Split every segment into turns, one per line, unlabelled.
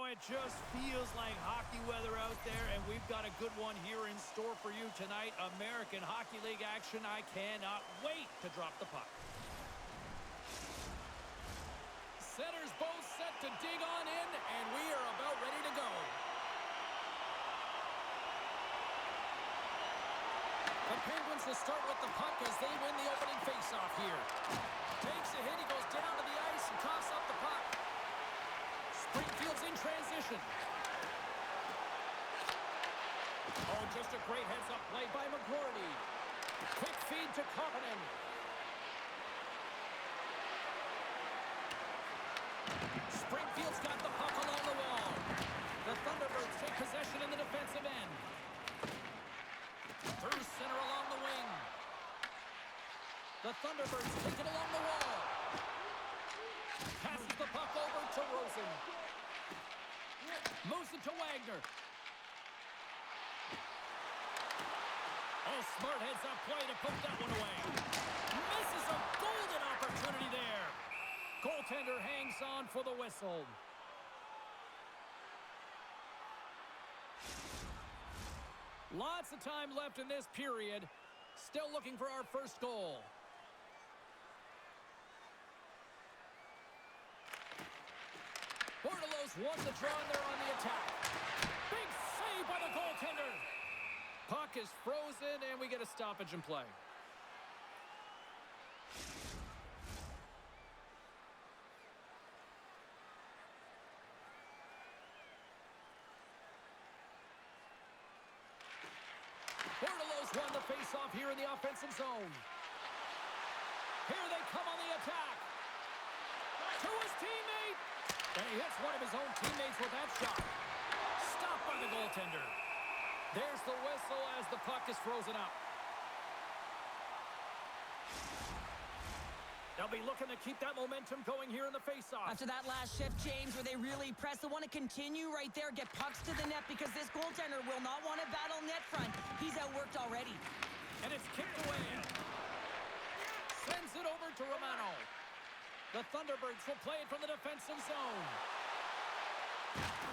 it just feels like hockey weather out there, and we've got a good one here in store for you tonight. American Hockey League action. I cannot wait to drop the puck. Centers both set to dig on in, and we are about ready to go. The Penguins will start with the puck as they win the opening faceoff here. Takes a hit, he goes down to the ice and coughs up the puck. Springfield's in transition. Oh, just a great heads-up play by McGroarty. Quick feed to Kopanen. Springfield's got the puck along the wall. The Thunderbirds take possession in the defensive end. Through center along the wing. The Thunderbirds take it along the wall. Passes the puck over to Rosen. Moves it to Wagner. Oh, smart heads-up play to poke that one away. Misses a golden opportunity there. Goaltender hangs on for the whistle. Lots of time left in this period. Still looking for our first goal. Bordelos won the draw and they're on the attack. Big save by the goaltender. Puck is frozen and we get a stoppage in play. Bordelos won the face-off here in the offensive zone. Here they come on the attack. To his teammate. And he hits one of his own teammates with that shot. Stopped by the goaltender. There's the whistle as the puck is frozen up. They'll be looking to keep that momentum going here in the faceoff.
After that last shift, James, where they really press, they want to continue right there, get pucks to the net, because this goaltender will not want to battle net front. He's outworked already.
And it's kicked away. Sends it over to Romano. The Thunderbirds will play it from the defensive zone.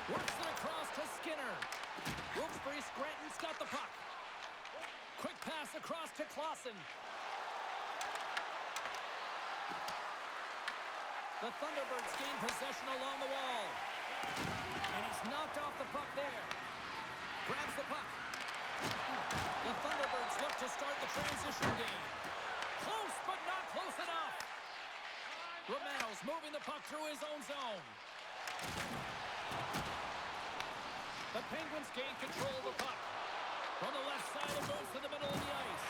Works it across to Skinner. Wilkes-Barre Scranton's got the puck. Quick pass across to Clausen. The Thunderbirds gain possession along the wall. And he's knocked off the puck there. Grabs the puck. The Thunderbirds look to start the transition game. Close, but not close enough. Romano's moving the puck through his own zone. The Penguins gain control of the puck. From the left side, it goes to the middle of the ice.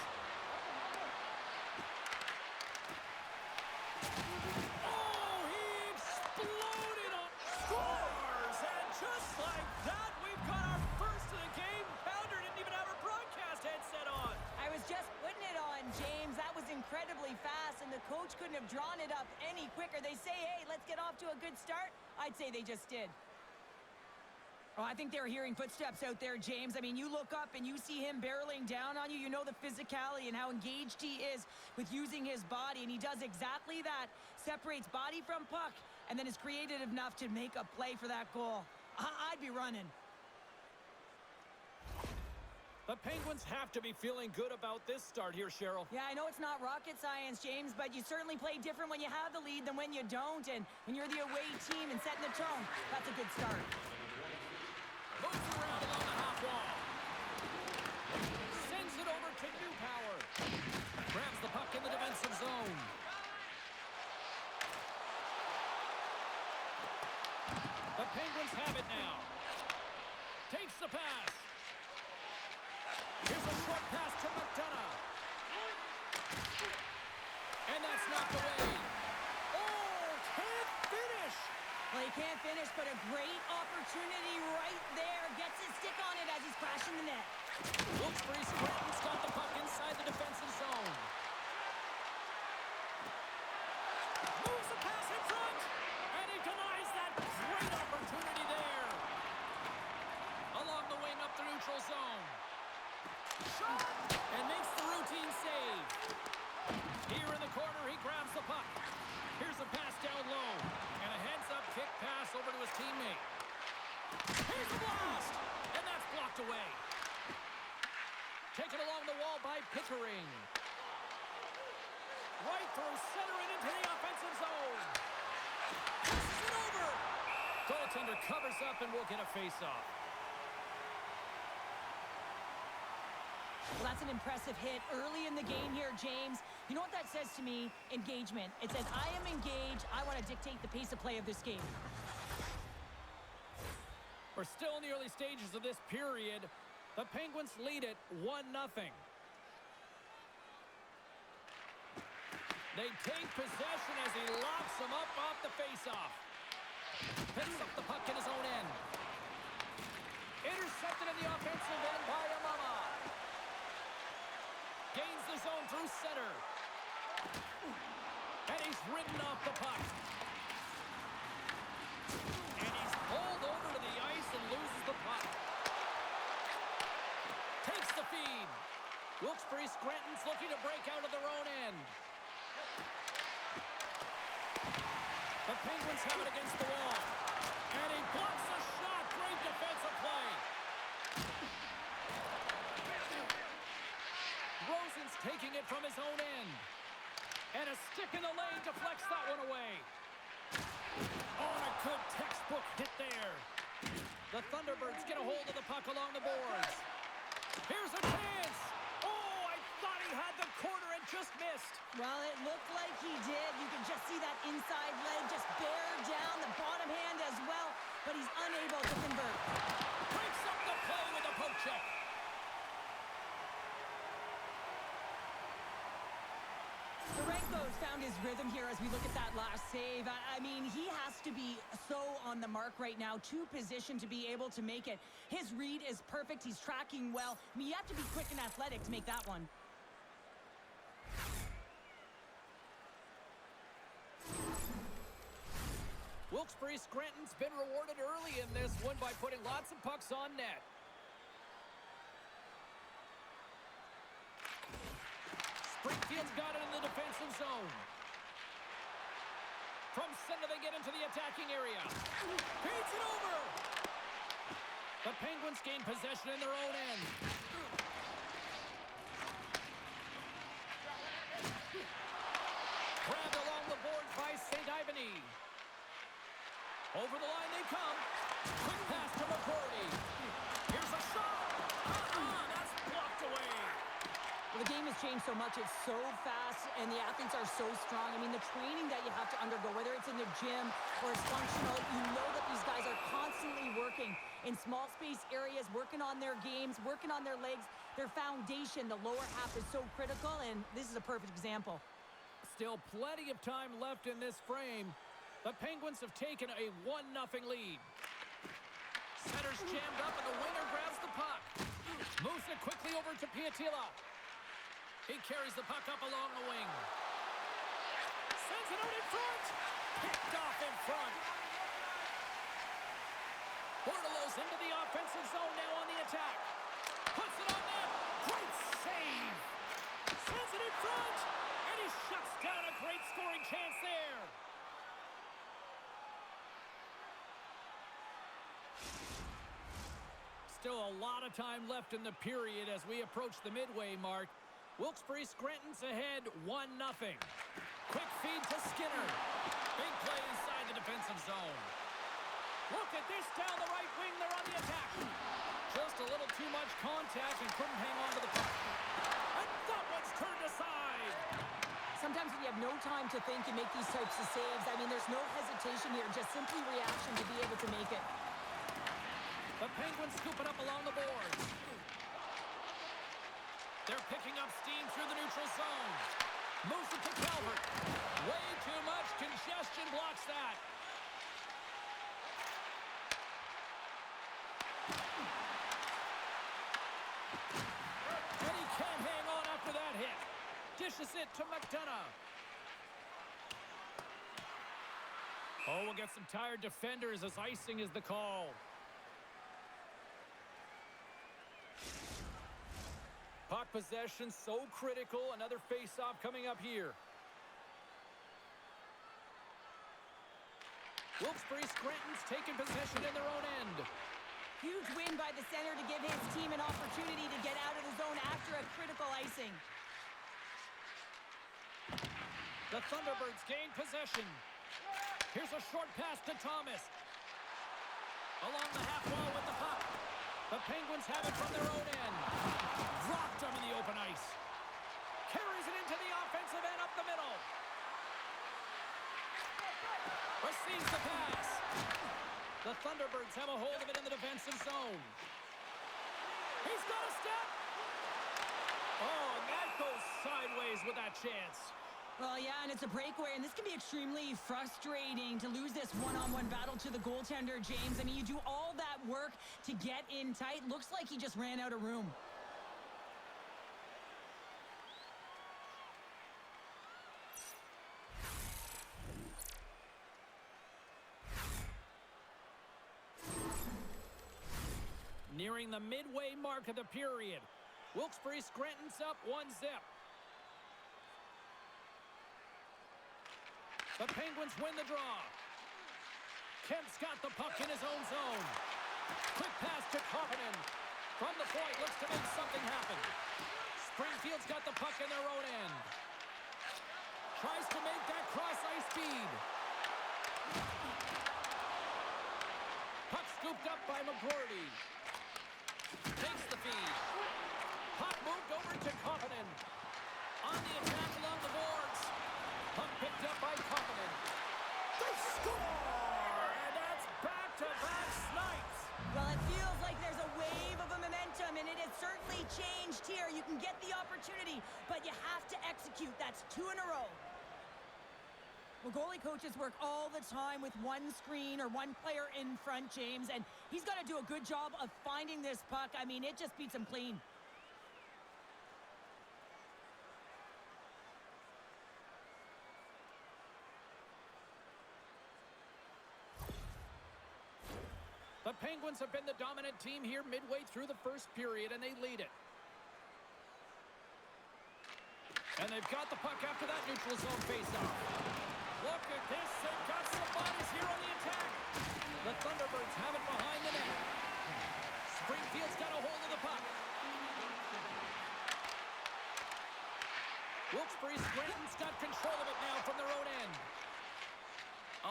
Oh, he exploded on scores! And just like that, we've got our first of the game. Pounder didn't even have her broadcast headset on.
I was just putting it on, James. That was incredibly fast, and the coach couldn't have drawn it up any quicker. They say, hey, let's get off to a good start. I'd say they just did. Oh, I think they're hearing footsteps out there, James. I mean, you look up and you see him barreling down on you. You know the physicality and how engaged he is with using his body, and he does exactly that. Separates body from puck, and then is creative enough to make a play for that goal. I'd be running.
The Penguins have to be feeling good about this start here, Cheryl.
Yeah, I know it's not rocket science, James, but you certainly play different when you have the lead than when you don't, and when you're the away team and setting the tone. That's a good start.
Moves around along the half wall. Sends it over to Newpower. Grabs the puck in the defensive zone. The Penguins have it now. Takes the pass. Here's a short pass to McDonough. And that's knocked away. Oh, can't finish.
Well, he can't finish, but a great opportunity right there. Gets his stick on it as he's crashing the net.
Wilkes-Barre Scranton's got the puck inside the defensive zone. Moves the pass in front, and he denies that great opportunity there. Along the wing up the neutral zone. Shot! And makes the routine save. Here in the corner, he grabs the puck. Here's a pass down low. And a heads-up kick pass over to his teammate. Here's the blast! And that's blocked away. Taken along the wall by Pickering. Right through center and into the offensive zone. Passes it over. Goaltender covers up and will get a face-off.
Well, that's an impressive hit early in the game here, James. You know what that says to me? Engagement. It says, I am engaged. I want to dictate the pace of play of this game.
We're still in the early stages of this period. The Penguins lead it 1-0. They take possession as he locks him up off the faceoff. Picks up the puck in his own end. Intercepted in the offensive end by Amama. Gains the zone through center. And he's ridden off the puck. And he's pulled over to the ice and loses the puck. Takes the feed. Wilkes-Barre Scranton's looking to break out of their own end. The Penguins have it against the wall. And he blocks the shot. Great defensive play. Rosen's taking it from his own end. And a stick in the lane deflects that one away. Oh, and a good textbook hit there. The Thunderbirds get a hold of the puck along the boards. Here's a chance. Oh, I thought he had the corner and just missed.
Well, it looked like he did. You can just see that inside leg just bear down, the bottom hand as well, but he's unable to convert.
Breaks up the play with a poke check.
Durenko's found his rhythm here as we look at that last save. I mean, he has to be so on the mark right now, to position to be able to make it. His read is perfect. He's tracking well. I mean, you have to be quick and athletic to make that one.
Wilkes-Barre Scranton's been rewarded early in this one by putting lots of pucks on net. Springfield's got it in the defensive zone. From center, they get into the attacking area. Beats it over. The Penguins gain possession in their own end. Grabbed along the boards by St. Ivany. Over the line they come. Quick pass to McCordy. Here's a shot. That's blocked away.
Well, the game has changed so much. It's so fast, and the athletes are so strong. I mean, the training that you have to undergo, whether it's in the gym or it's functional, you know that these guys are constantly working in small space areas, working on their games, working on their legs. Their foundation, the lower half, is so critical, and this is a perfect example.
Still plenty of time left in this frame. The Penguins have taken a 1-0 lead. Center's jammed up, and the winger grabs the puck. Moves it quickly over to Piatila. He carries the puck up along the wing. Sends it out in front. Picked off in front. Bordelo's into the offensive zone now on the attack. Puts it on net. Great save. Sends it in front. And he shuts down a great scoring chance there. Still a lot of time left in the period as we approach the midway mark. Wilkes-Barre Scranton's ahead 1-0. Quick feed to Skinner. Big play inside the defensive zone. Look at this down the right wing. They're on the attack. Just a little too much contact and couldn't hang on to the puck. And that one's turned aside.
Sometimes when you have no time to think, you make these types of saves. I mean, there's no hesitation here, just simply reaction to be able to make it.
The Penguins scoop it up along the boards. They're picking up steam through the neutral zone. Moves it to Calvert. Way too much congestion blocks that. And he can't hang on after that hit. Dishes it to McDonough. Oh, we'll get some tired defenders as icing is the call. Puck possession so critical. Another face-off coming up here. Wilkes-Barre Scranton's taking possession in their own end.
Huge win by the center to give his team an opportunity to get out of the zone after a critical icing.
The Thunderbirds gain possession. Here's a short pass to Thomas. Along the half wall with the puck. The Penguins have it from their own end. Dropped them in the open ice. Carries it into the offensive end up the middle. Receives the pass. The Thunderbirds have a hold of it in the defensive zone. He's got a step. Oh, and that goes sideways with that chance.
Well, yeah, and it's a breakaway, and this can be extremely frustrating to lose this one-on-one battle to the goaltender, James. I mean, you do all that work to get in tight. Looks like he just ran out of room.
Nearing the midway mark of the period. Wilkes-Barre Scranton's up 1-0. The Penguins win the draw. Kemp's got the puck in his own zone. Quick pass to Kapanen. From the point, looks to make something happen. Springfield's got the puck in their own end. Tries to make that cross-ice feed. Puck scooped up by McGroarty. Takes the feed. Puck moved over to Kapanen. On the attack along the boards. Puck picked up by Kapanen. They score! And that's back-to-back snipes.
Well, it feels like there's a wave of a momentum, and it has certainly changed here. You can get the opportunity, but you have to execute. That's 2 in a row. Well, goalie coaches work all the time with one screen or one player in front, James, and he's got to do a good job of finding this puck. I mean, it just beats him clean.
The Penguins have been the dominant team here midway through the first period, and they lead it. And they've got the puck after that neutral zone faceoff. Look at this. They've got some bodies here on the attack. The Thunderbirds have it behind the net. Springfield's got a hold of the puck. Wilkes-Barre Scranton's got control of it now from their own end.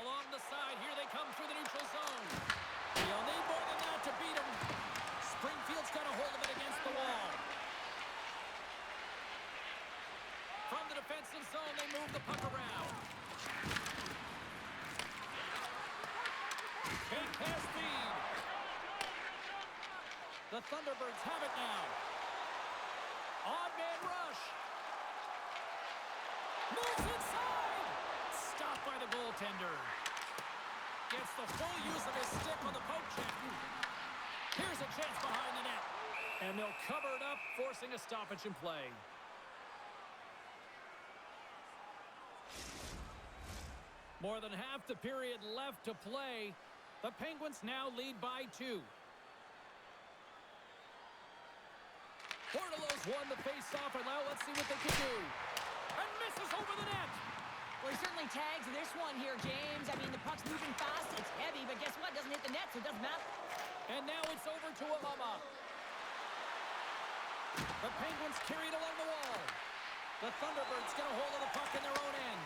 Along the side, here they come through the neutral zone. You'll need more than that to beat them. Springfield's got a hold of it against the wall. From the defensive zone, they move the puck around. Big pass feed. The Thunderbirds have it now. Odd man rush. Moves inside. Stopped by the goaltender. Gets the full use of his stick on the poke check. Here's a chance behind the net. And they'll cover it up, forcing a stoppage in play. More than half the period left to play. The Penguins now lead by 2. Bordelos won the face-off, and now let's see what they can do. And misses over the net.
Well, he certainly tags this one here, James. I mean, the puck's moving fast. It's heavy, but guess what? It doesn't hit the net, so it doesn't matter.
And now it's over to Alama. The Penguins carry it along the wall. The Thunderbirds get a hold of the puck in their own end.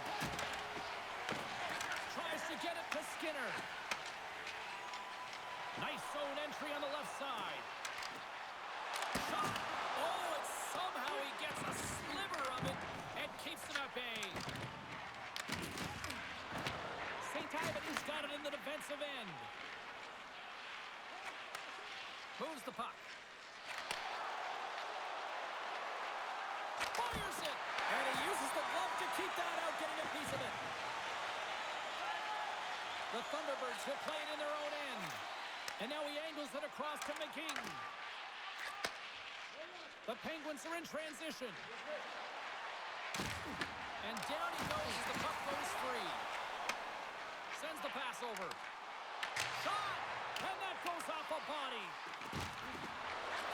Tries to get it to Skinner. Nice zone entry on the left side. Shot. Oh, and somehow he gets a sliver of it and keeps it at bay. St. Ivan's got it in the defensive end. Moves the puck. Fires it. And he uses the glove to keep that out, getting a piece of it. The Thunderbirds will play it in their own end. And now he angles it across to McKing. The Penguins are in transition. And down he goes as the puck goes free. Sends the pass over. Shot! And that goes off a body.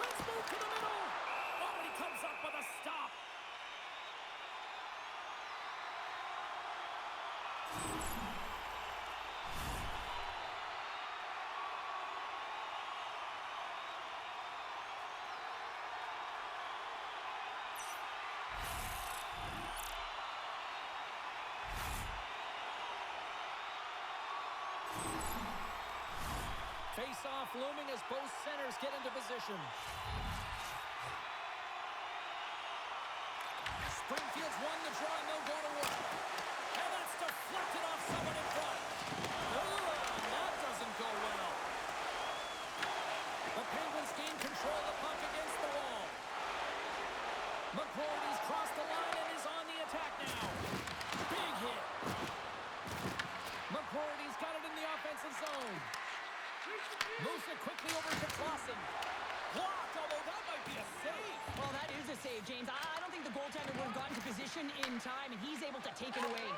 Let's move to the middle. Oh, and he comes up with a stop. face-off looming as both centers get into position. Springfield's won the draw, and they'll go to work. And that's deflected off someone in front. That doesn't go well. The Penguins gain control of the puck against the wall. McCrory's crossed the line and is on the attack now. Big hit. McCrory's got it in the offensive zone. Moves it quickly over to Clausen. Blocked, although that might be a save.
Well, that is a save, James. I don't think the goaltender would have gotten to position in time, and he's able to take it away.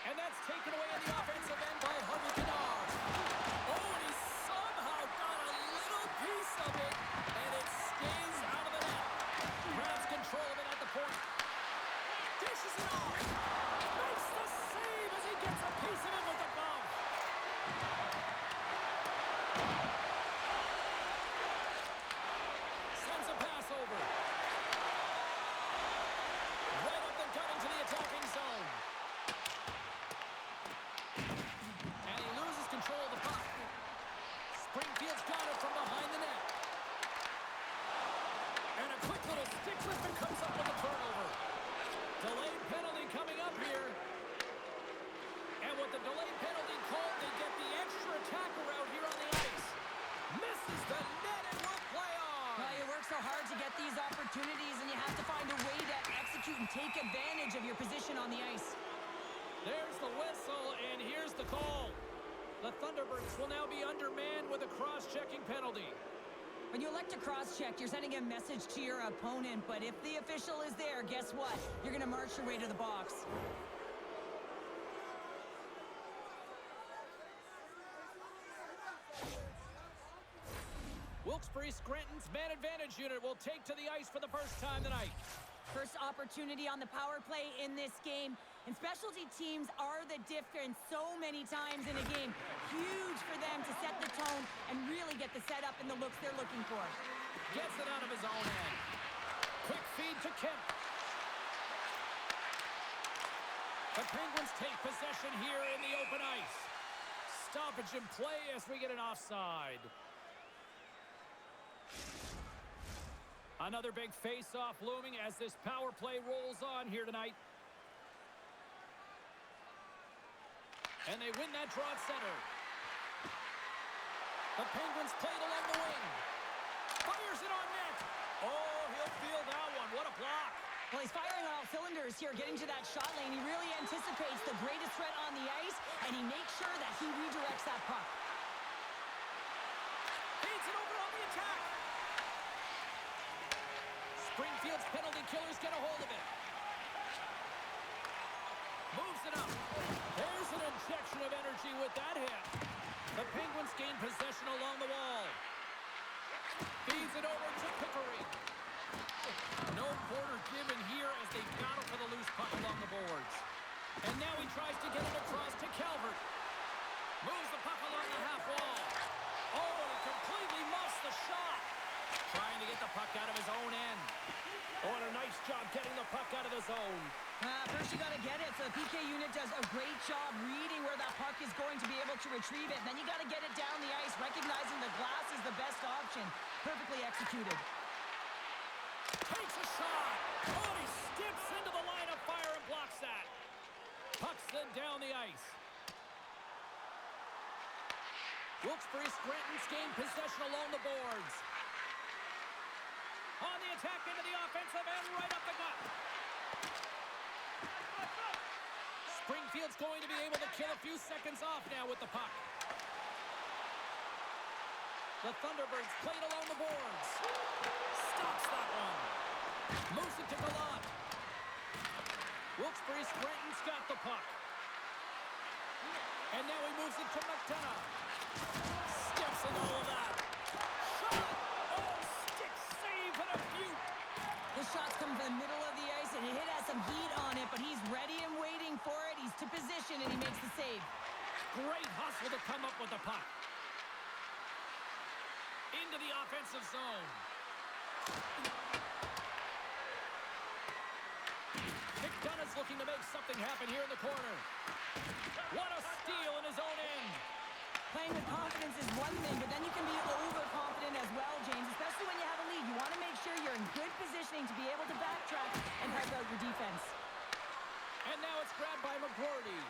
And that's taken away in the offensive end by Harvey Pinard. Oh, and he somehow got a little piece of it, and it stays out of the net. Grabs control of it at the point. Dishes it off. Makes the save as he gets a piece of it with the glove. Sends a pass over. Right up the gut into the attacking zone. And he loses control of the puck. Springfield's got it from behind the net. And a quick little stick lift and comes up with a turnover. Delayed penalty coming up here. And with the delayed penalty called, they get the extra attacker out here on the ice. Misses the net and will play on.
Well, you work so hard to get these opportunities, and you have to find a way to execute and take advantage of your position on the ice.
There's the whistle, and here's the call. The Thunderbirds will now be undermanned with a cross-checking penalty.
When you elect to cross-check, you're sending a message to your opponent, but if the official is there, guess what? You're going to march your way to the box.
Wilkes-Barre Scranton's man advantage unit will take to the ice for the first time tonight.
First opportunity on the power play in this game. And specialty teams are the difference so many times in a game. Huge for them to set the tone and really get the setup and the looks they're looking for.
Gets it out of his own end. Quick feed to Kemp. The Penguins take possession here in the open ice. Stoppage in play as we get an offside. Another big face-off looming as this power play rolls on here tonight. And they win that draw at center. The Penguins played along the wing. Fires it on net. Oh, he'll feel that one. What a block.
Well, he's firing on all cylinders here, getting to that shot lane. He really anticipates the greatest threat on the ice, and he makes sure that he redirects that puck.
Feeds it over on the attack. Springfield's penalty killers get a hold of it. Moves it up. There's an injection of energy with that hit. The Penguins gain possession along the wall. Feeds it over to Pickering. No quarter given here as they battle for the loose puck along the boards. And now he tries to get it across to Calvert. Moves the puck along the half wall. Oh, he completely muffs the shot. Trying to get the puck out of his own end. Oh, and a nice job getting the puck out of the zone.
First you got to get it, so the PK unit does a great job reading where that puck is going to be able to retrieve it. Then you got to get it down the ice, recognizing the glass is the best option. Perfectly executed.
Takes a shot. Oh, and he steps into the line of fire and blocks that. Puck's then down the ice. Wilkes-Barre Scranton's gained possession along the boards. On the attack into the offensive end, right up the gut. Springfield's going to be able to kill a few seconds off now with the puck. The Thunderbirds played along the boards. Stops that one. Moves it to Gallant. Wilkes-Barre Scranton's got the puck. And now he moves it to McDonough. Steps in all of that. Shot! Oh, stick save and a few.
The shots come from the middle of the ice, and it has some heat on it, but he's ready and waiting for it. He's to position, and he makes the save.
Great hustle to come up with the puck. Into the offensive zone. McDonough's looking to make something happen here in the corner. What a steal in his own end.
Playing with confidence is one thing, but then you can be overconfident as well, James, especially when you have a lead. You want to make sure you're in good positioning to be able to backtrack and help out your defense.
And now it's grabbed by McGroarty.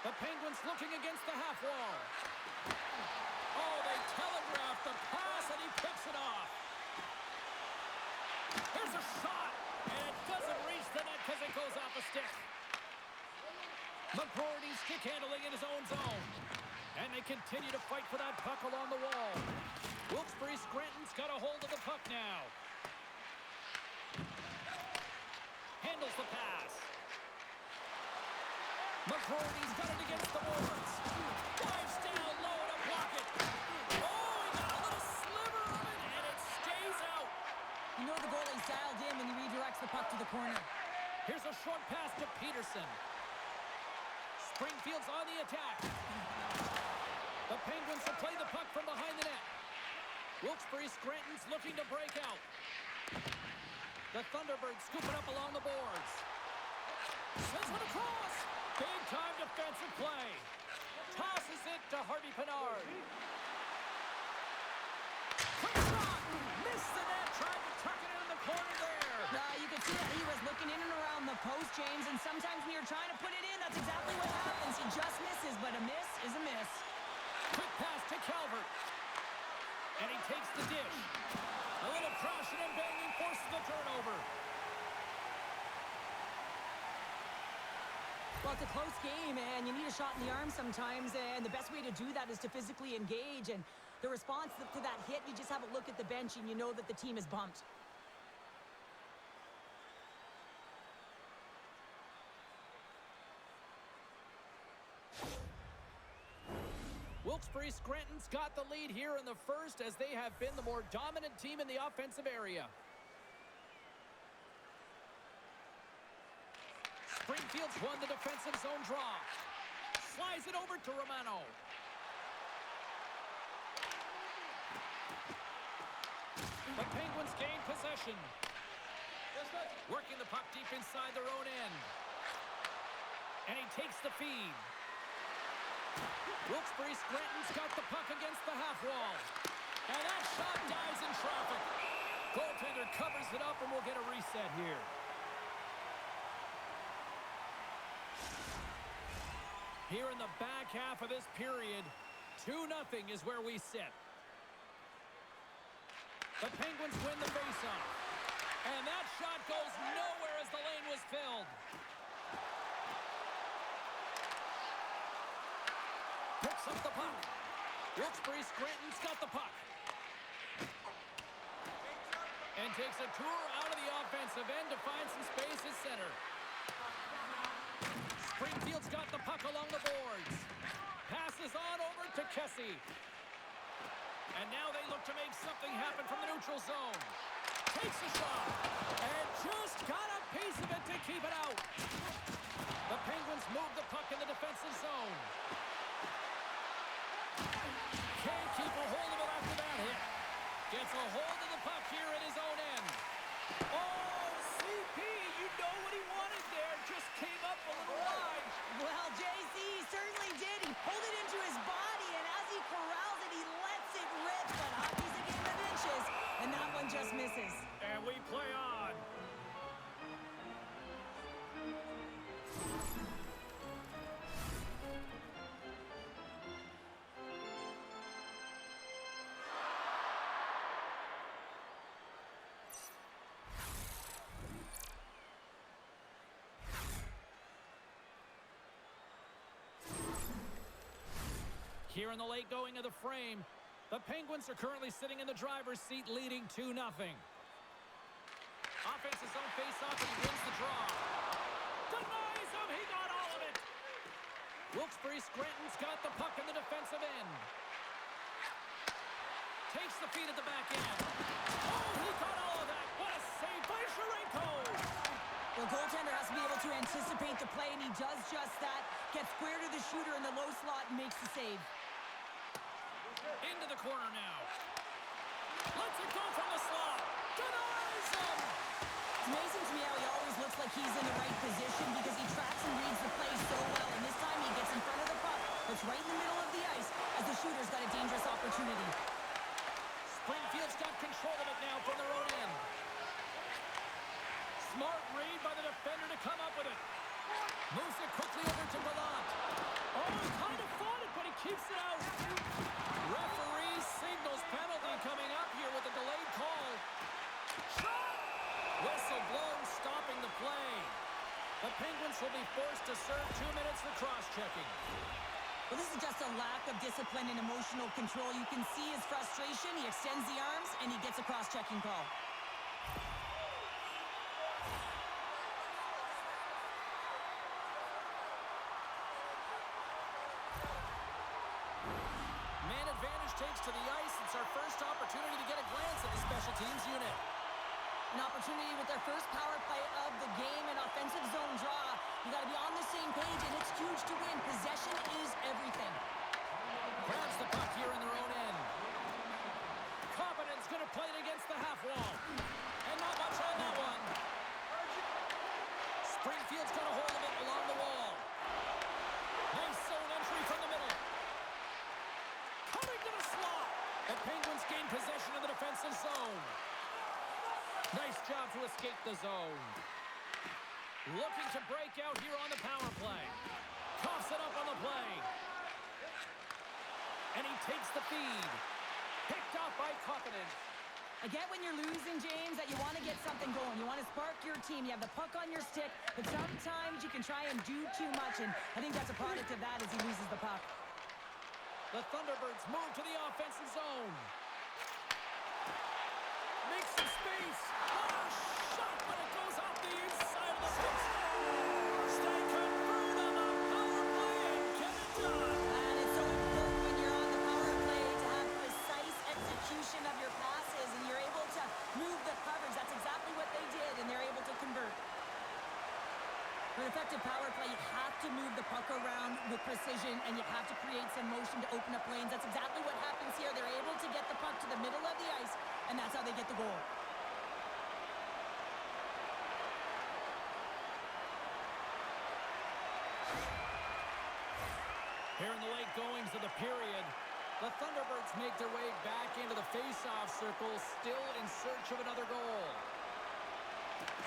The Penguins looking against the half wall. Oh, they telegraphed the pass, and he picks it off. Here's a shot, and it doesn't reach the net because it goes off a stick. McGroarty stick handling in his own zone. And they continue to fight for that puck along the wall. Wilkes-Barre Scranton's got a hold of the puck now. Handles the pass. McGroarty's got it against the boards. Dives down low to block it. Oh, he got a little sliver of it, and it stays out.
You know the goalie's dialed in when he redirects the puck to the corner.
Here's a short pass to Peterson. Springfield's on the attack. The Penguins will play the puck from behind the net. Wilkes-Barre Scranton's looking to break out. The Thunderbirds scoop it up along the boards. Sends it across. Big time defensive play. Tosses it to Harvey Pinard. Quick shot. Missed the net. Tried to tuck it in the corner there.
You could see that he was looking in and around the post, James, and sometimes when you're trying to put it in, that's exactly what happens. He just misses, but a miss is a miss.
Quick pass to Calvert. And he takes the dish. A little crashing and banging forces the turnover.
Well, it's a close game, and you need a shot in the arm sometimes, and the best way to do that is to physically engage, and the response to that hit, you just have a look at the bench, and you know that the team is bumped.
Wilkes-Barre Scranton's got the lead here in the first as they have been the more dominant team in the offensive area. Springfield's won the defensive zone draw. Slides it over to Romano. The Penguins gain possession. Working the puck deep inside their own end. And he takes the feed. Wilkes-Barre Scranton's got the puck against the half wall. And that shot dies in traffic. Goaltender covers it up, and we'll get a reset here. Here in the back half of this period, 2-0 is where we sit. The Penguins win the faceoff. And that shot goes nowhere as the lane was filled. Picks up the puck. Wilkes-Barre Scranton's got the puck. And takes a tour out of the offensive end to find some space at center. Springfield's got the puck along the boards. Passes on over to Kessie. And now they look to make something happen from the neutral zone. Takes a shot. And just got a piece of it to keep it out. The Penguins move the puck in the defensive zone. Can't keep a hold of it after that hit. Gets a hold of the puck here in his own end. Oh, CP, you know what he wanted there. Just came up a little wide.
Well, JC certainly did. He pulled it into his body, and as he corrals it, he lets it rip. But hockey's a game of inches, and that one just misses.
And we play on. Here in the late going of the frame, the Penguins are currently sitting in the driver's seat, leading 2-0. Offensive zone face-off, and he wins the draw. Denies him! He got all of it! Wilkes-Barre Scranton's got the puck in the defensive end. Takes the feed at the back end. Oh, he got all of that! What a save by Sharenko!
The goaltender has to be able to anticipate the play, and he does just that. Gets square to the shooter in the low slot and makes the save.
Into the corner now. Lets it go from the slot. Denies him!
It's amazing to me how he always looks like he's in the right position because he tracks and reads the play so well. And this time he gets in front of the puck, puts right in the
by the defender to come up with it. Moves it quickly over to Gallant. Oh, he kind of fought it, but he keeps it out. Referee signals penalty coming up here with a delayed call. Whistle blown, stopping the play. The Penguins will be forced to serve 2 minutes for cross-checking.
Well, this is just a lack of discipline and emotional control. You can see his frustration. He extends the arms, and he gets a cross-checking call.
Man advantage takes to the ice. It's our first opportunity to get a glance at the special teams unit.
An opportunity with their first power play of the game, an offensive zone draw. You got to be on the same page, and it's huge to win. Possession is everything.
Grabs the puck here in their own end. Kopenen's going to play it against the half wall. And not much on that one. Springfield's got a hold of it along the wall. Nice zone entry from the middle. Coming to the slot. The Penguins gain possession of the defensive zone. Nice job to escape the zone. Looking to break out here on the power play. Coughs it up on the play. And he takes the feed. Picked off by Kopenen.
I get when you're losing, James, that you want to get something going. You want to spark your team. You have the puck on your stick, but sometimes you can try and do too much, and I think that's a product of that as he loses the puck.
The Thunderbirds move to the offensive zone. Makes some space. Oh, shot, but it goes off the inside of the post. They convert on the power play and get it done.
And it's so important when you're on the power play to have precise execution of your passes, and you're able to move the coverage. That's exactly what they did, and they're able to convert. For an effective power play, you have to move the puck around with precision, and you have to create some motion to open up lanes. That's exactly what happens here. They're able to get the puck to the middle of the ice, and that's how they get the goal.
Here in the late goings of the period, the Thunderbirds make their way back into the face-off circle, still in search of another goal.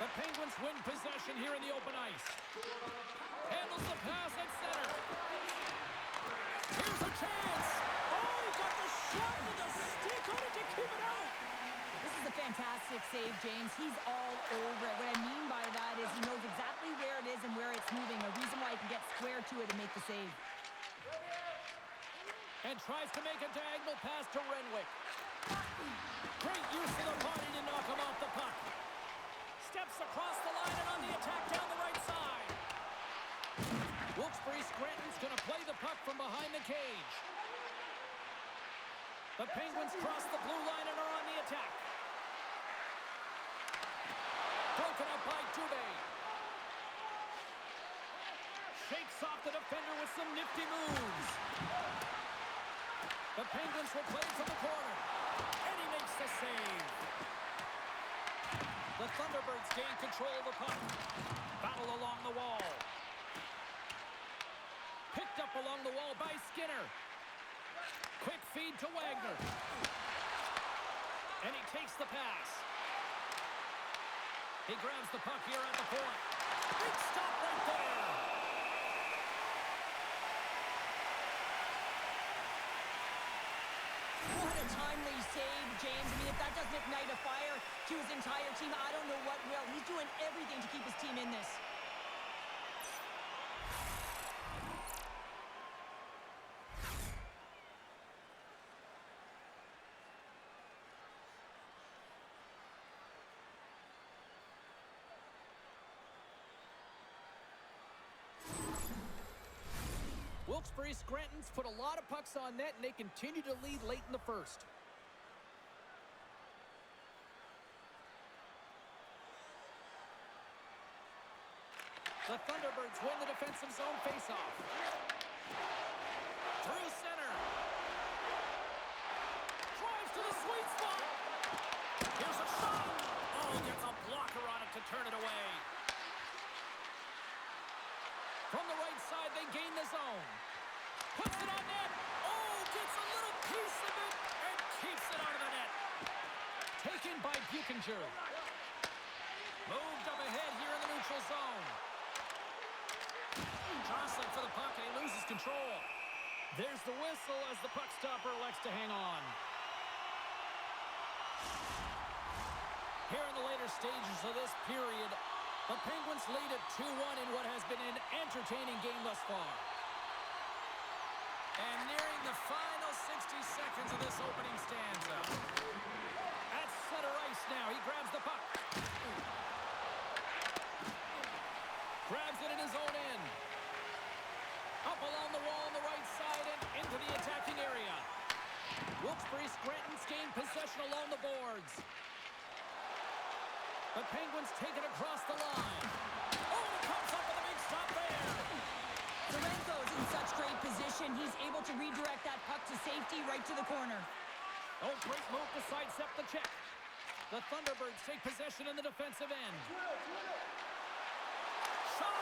The Penguins win possession here in the open ice. Handles the pass at center. Here's a chance. Oh, he got the shot with the stick. How did you keep it out?
This is a fantastic save, James. He's all over it. What I mean by that is he knows exactly where it is and where it's moving. A reason why he can get square to it and make the save.
And tries to make a diagonal pass to Renwick. Great use of the body to knock him off the puck. Steps across the line and on the attack down the right side. Wilkes-Barre Scranton's going to play the puck from behind the cage. The Penguins cross the blue line and are on the attack. Broken up by Dubé. Shakes off the defender with some nifty moves. The Penguins will play from the corner. And he makes the save. The Thunderbirds gain control of the puck. Battle along the wall. Picked up along the wall by Skinner. Quick feed to Wagner. And he takes the pass. He grabs the puck here at the point. Big stop right there.
What a timely save, James. I mean, if that doesn't ignite a fire to his entire team, I don't know what will. He's doing everything to keep his team in this.
Wilkes-Barre Scranton's put a lot of pucks on net, and they continue to lead late in the first. The Thunderbirds win the defensive zone faceoff. Through center. Drives to the sweet spot. Here's a shot. Oh, gets a blocker on it to turn it away. From the right side, they gain the zone. Puts it on net. Oh, gets a little piece of it and keeps it out of the net. Taken by Buchinger. Moved up ahead here in the neutral of the puck, and he loses control. There's the whistle as the puck stopper elects to hang on. Here in the later stages of this period, the Penguins lead at 2-1 in what has been an entertaining game thus far. And nearing the final 60 seconds of this opening stanza. At center ice now, he grabs the puck. Grabs it in his own end. Up along the wall on the right side and into the attacking area. Wilkes-Barre Scranton's gained possession along the boards. The Penguins take it across the line. Oh, it comes up with a big stop there.
Lorenzo's in such great position. He's able to redirect that puck to safety right to the corner.
Oh, great move to sidestep the check. The Thunderbirds take possession in the defensive end. Shot!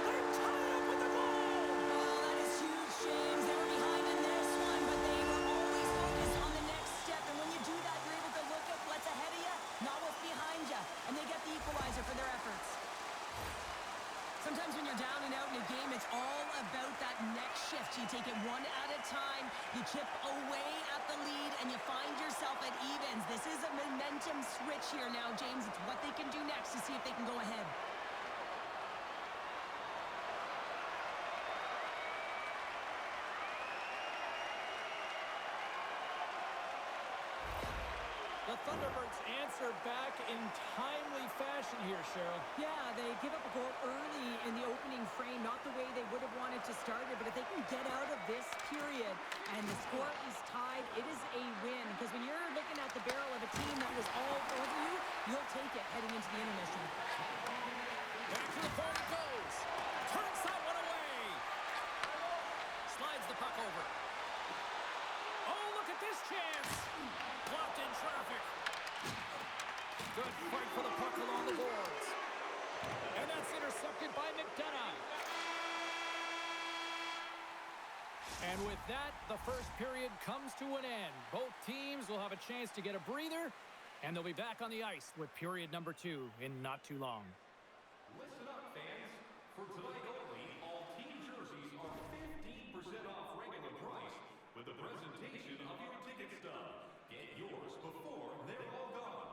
They're tied up with the goal!
Oh, that is huge, James. They were behind in this one, but they were always focused on the next step. And when you do that, you're able to look at what's ahead of you, not what's behind you. And they get the equalizer for their efforts. Sometimes when you're down and out in a game, it's all about that next shift. You take it one at a time, you chip away at the lead, and you find yourself at evens. This is a momentum switch here now, James. It's what they can do next to see if they can go ahead.
The Thunderbirds answer back in timely fashion here, Cheryl.
Yeah, they give up a goal early in the opening frame, not the way they would have wanted to start it, but if they can get out of this period and the score is tied, it is a win. Because when you're looking at the barrel of a team that was all over you, you'll take it heading into the intermission.
Back to the point it goes. Turns that one away. Slides the puck over. Oh, look at this chance. Blocked in traffic. Good fight for the puck along the boards. And that's intercepted by McDonough. And with that, the first period comes to an end. Both teams will have a chance to get a breather, and they'll be back on the ice with period number 2 in not too long.
Listen up, fans. For tonight only, all team jerseys are 15% off regular price with the presentation of your ticket stub. Get yours before they're all gone.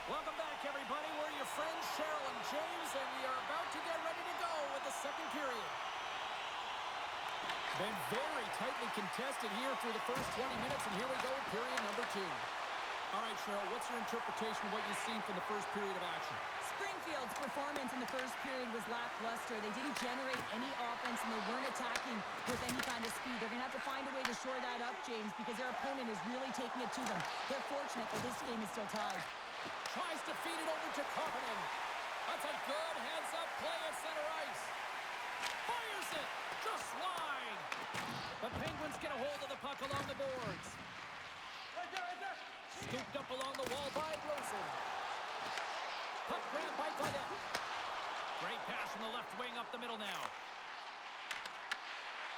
Welcome back, everybody. We're your friends, Cheryl and James, and we are about to get ready to go with the second period. Been very tightly contested here through the first 20 minutes, and here we go with period number 2. All right, Cheryl, what's your interpretation of what you've seen from the first period of action?
Springfield's performance in the first period was lackluster. They didn't generate any offense, and they weren't attacking with any kind of speed. They're going to have to find a way to shore that up, James, because their opponent is really taking it to them. They're fortunate that this game is still tied.
Tries to feed it over to Carpening. That's a good heads-up play at center ice. Fires it just wide. The Penguins get a hold of the puck along the boards. Right there. Scooped up along the wall by Wilson. Puck grabbed by Gladden. Great pass from the left wing up the middle now.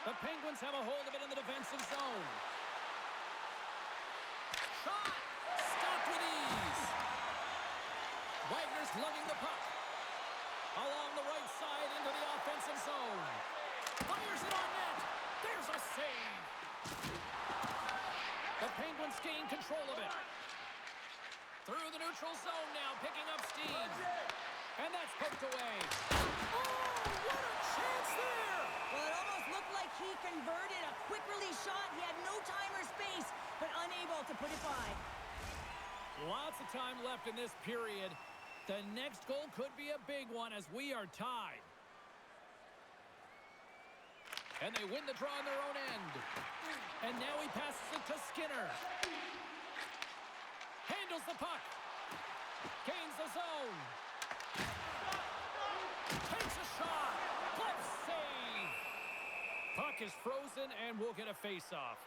The Penguins have a hold of it in the defensive zone. Shot! Stopped with ease. Wagner's lugging the puck. Along the right side into the offensive zone. Fires it on net. There's a save. The Penguins gain control of it. Through the neutral zone now, picking up steam. And that's poked away. Oh, what a chance there!
Well, it almost looked like he converted a quick release shot. He had no time or space, but unable to put it by.
Lots of time left in this period. The next goal could be a big one as we are tied. And they win the draw on their own end. And now he passes it to Skinner. Handles the puck. Gains the zone. Takes a shot. Glove save. Puck is frozen, and we'll get a face-off.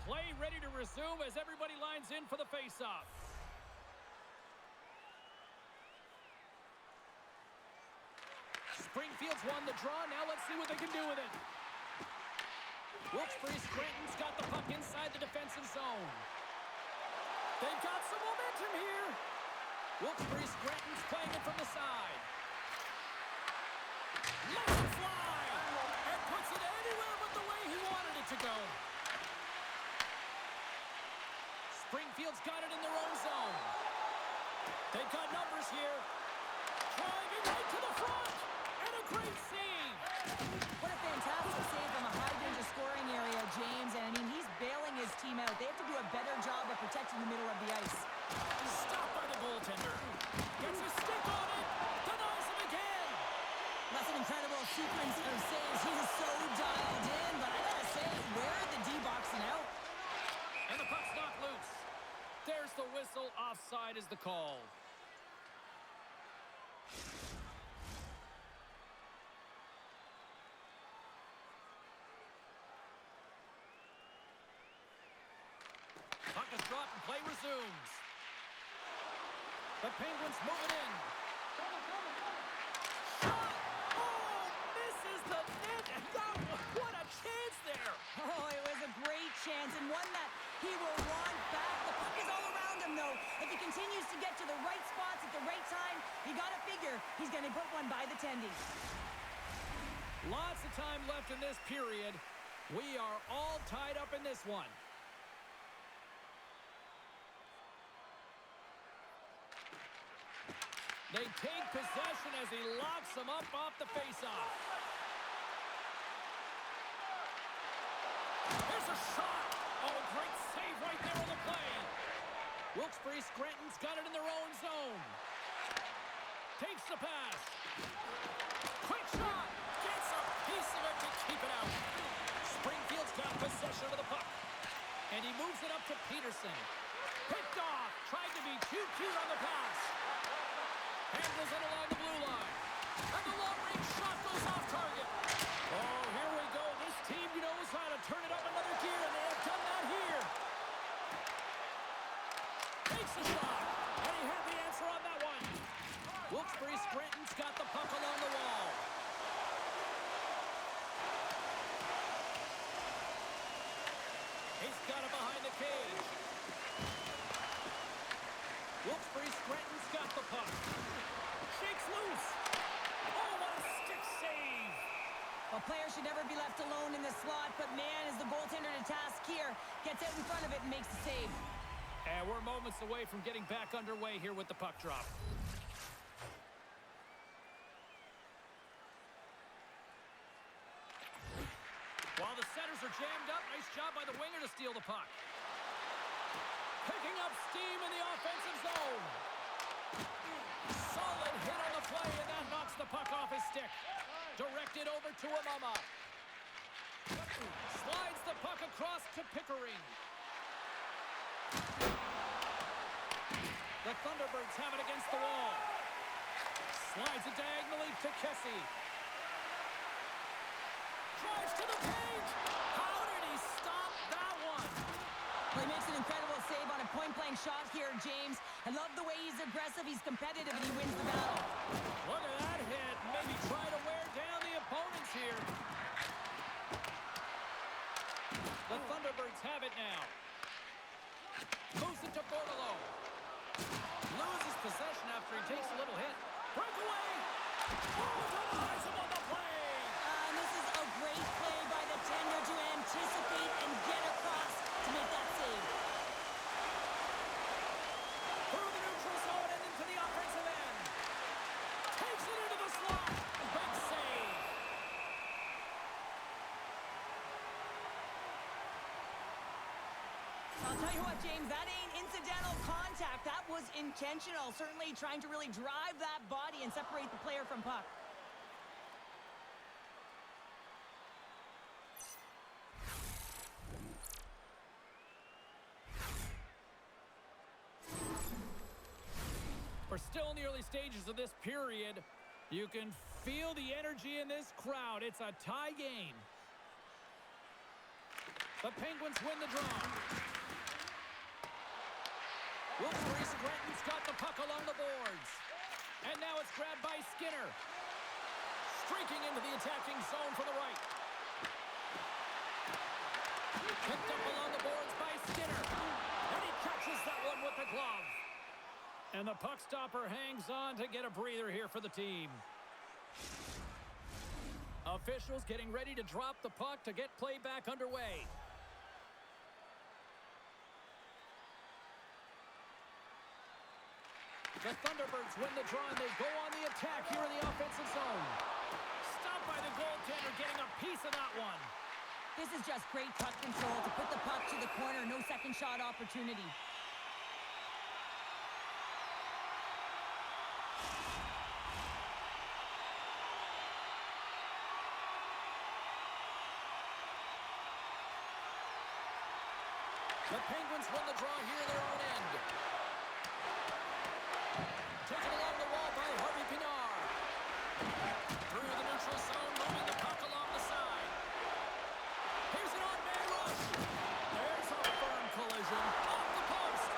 Play ready to resume as everybody lines in for the face-off. Springfield's won the draw. Now let's see what they can do with it. Wilkes-Barre Scranton's got the puck inside the defensive zone. They've got some momentum here. Wilkes-Barre Scranton's playing it from the side. Lets it fly. And puts it anywhere but the way he wanted it to go. Springfield's got it in their own zone. They've got numbers here. Driving right to the front. And a great save.
What a fantastic save from a high-danger scoring area, James. And, I mean, he's bailing his team out. They have to do a better job of protecting the middle of the ice.
Stopped by the goaltender. Gets a stick on it. Denies him again.
That's an incredible sequence of saves. He is so dialed in. But I got to say, where are the D-boxing out?
And the puck's knocked loose. There's the whistle. Offside is the call. Puck is dropped and play resumes. The Penguins moving in. Shot! Oh, misses the net. What a chance there.
Oh, it was a great chance and one that he will want back. The puck is all around him, though. If he continues to get to the right spots at the right time, you got to figure he's going to put one by the tendies.
Lots of time left in this period. We are all tied up in this one. They take possession as he locks them up off the faceoff. There's a shot. Oh, great save right there on the play. Wilkes-Barre Scranton's got it in their own zone. Takes the pass. Quick shot. Gets a piece of it to keep it out. Springfield's got possession of the puck. And he moves it up to Peterson. Picked off. Tried to be too cute on the pass. Handles it along the blue line. And the long-range shot goes off target. Oh, here we go. This team knows how to turn it up another gear, and they have done that here. Takes the shot. And he had the answer on that one. Wilkes-Barre Scranton's got the puck along the wall. He's got it behind the cage. Wilkes-Barre Scranton's got the puck. Shakes loose. Oh, what a stick save.
A player should never be left alone in this slot, but man, is the goaltender to task here. Gets out in front of it and makes the save.
And we're moments away from getting back underway here with the puck drop. While the centers are jammed up, nice job by the winger to steal the puck. Picking up steam in the offensive zone. Solid hit on the play, and that knocks the puck off his stick. Directed over to Amama. Slides the puck across to Pickering. The Thunderbirds have it against the wall. Slides it diagonally to Kessie. Drives to the page. How did he stop that one?
Well, he makes an incredible save on a point-blank shot here, James. I love the way he's aggressive, he's competitive, and he wins the battle.
Look at that hit. Maybe try to wear down the opponents here. The Thunderbirds have it now. Moves it to Bordelot. Loses possession after he takes a little hit. Breakaway. Oh, denies him on the play.
This is a great play by the tender to anticipate and get across to make that save.
Through the neutral zone and into the offensive end. Takes it into the slot. Big save.
I'll tell you what, James, that ain't incidental contact. That was intentional. Certainly trying to really drive that body and separate the player from puck.
We're still in the early stages of this period. You can feel the energy in this crowd. It's a tie game. The Penguins win the draw. Wilkes-Barre Scranton's got the puck along the boards. And now it's grabbed by Skinner. Streaking into the attacking zone for the right. Picked up along the boards by Skinner. And he catches that one with the glove. And the puck stopper hangs on to get a breather here for the team. Officials getting ready to drop the puck to get play back underway. The Thunderbirds win the draw, and they go on the attack here in the offensive zone. Stopped by the goaltender, getting a piece of that one.
This is just great puck control to put the puck to the corner. No second shot opportunity.
The Penguins win the draw here in their own end. Taken along the wall by Harvey Pinard. Through the neutral zone, moving the puck along the side. Here's an on-man rush. There's a firm collision off the post.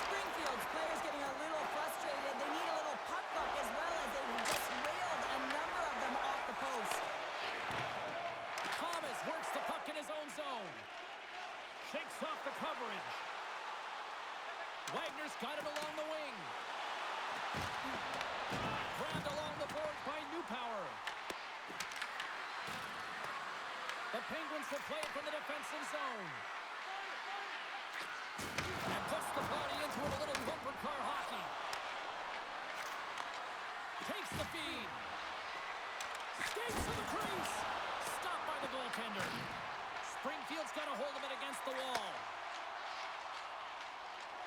Springfield's players getting a little frustrated. They need a little puck luck as well, as they just railed a number of them off the post.
Thomas works the puck in his own zone. Shakes off the coverage. Wagner's got it along the wing. Grabbed along the boards by Newpower. The Penguins will play it from the defensive zone. And puts the body into it, a little bumper car hockey. Takes the feed. Skates to the crease. Stopped by the goaltender. Springfield's got a hold of it against the wall.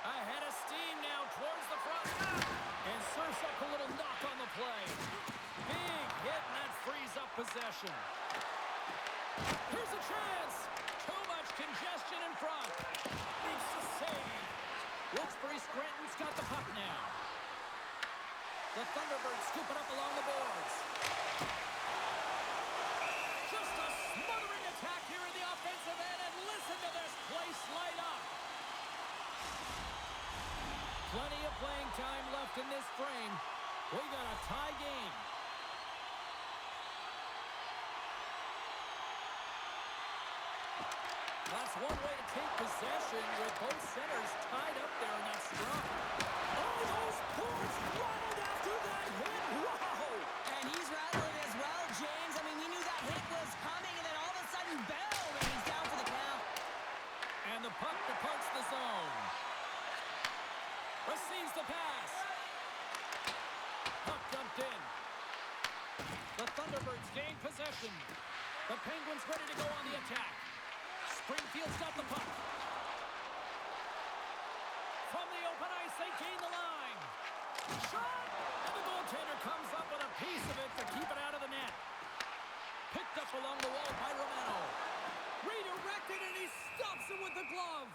Ahead of steam now towards the front. And serves up a little knock on the play. Big hit, and that frees up possession. Here's a chance. Too much congestion in front. Makes the save. Wilkes-Barre Scranton's got the puck now. The Thunderbirds scoop it up along the boards. Just a smothering attack here in the offensive end, and listen to this place light up. Plenty of playing time left in this frame. We got a tie game. That's one way to take possession with both centers tied up there in that scrum. Oh, those boards rattled after that hit. Wow!
And he's rattling as well, James. I mean, we knew that hit was coming, and then all of a sudden, boom, and he's down for the count.
And the puck departs the zone. Receives the pass. Puck dumped in. The Thunderbirds gain possession. The Penguins ready to go on the attack. Springfield's got the puck. From the open ice, they gain the line. Shot! And the goaltender comes up with a piece of it to keep it out of the net. Picked up along the wall by Romano. Redirected, and he stops it with the glove.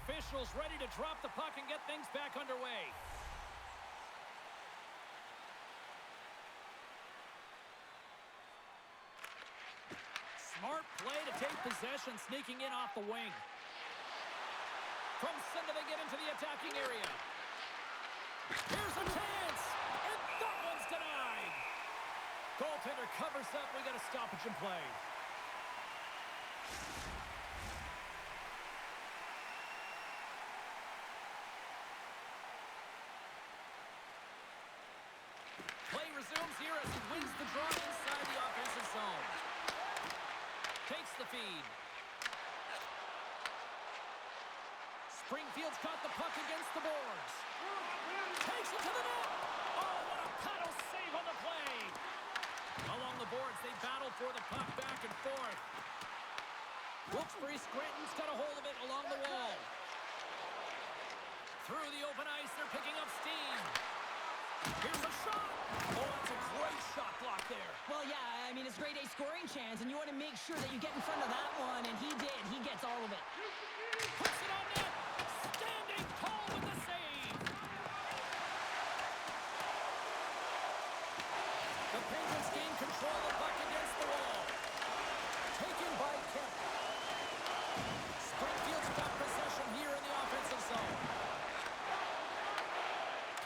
Officials ready to drop the puck and get things back underway. Smart play to take possession, sneaking in off the wing. From center, they get into the attacking area. Here's a chance, and that one's denied. Goaltender covers up. We got a stoppage in play. Play resumes here as he wins the draw inside the offensive zone. Takes the feed. Springfield's got the puck against the boards. Takes it to the net. Oh, what a paddle save on the play. Along the boards, they battle for the puck back and forth. Wilkes-Barre Scranton's got a hold of it along the wall. Through the open ice, they're picking up steam. Here's a shot. Oh, that's a great shot block there.
Well, yeah, I mean, it's grade A scoring chance, and you want to make sure that you get in front of that one, and he did. He gets all of it.
Puts it on net. Standing tall with the save. The Penguins gain control of the puck against the wall. Taken by Kemp. Springfield's got possession here in the offensive zone.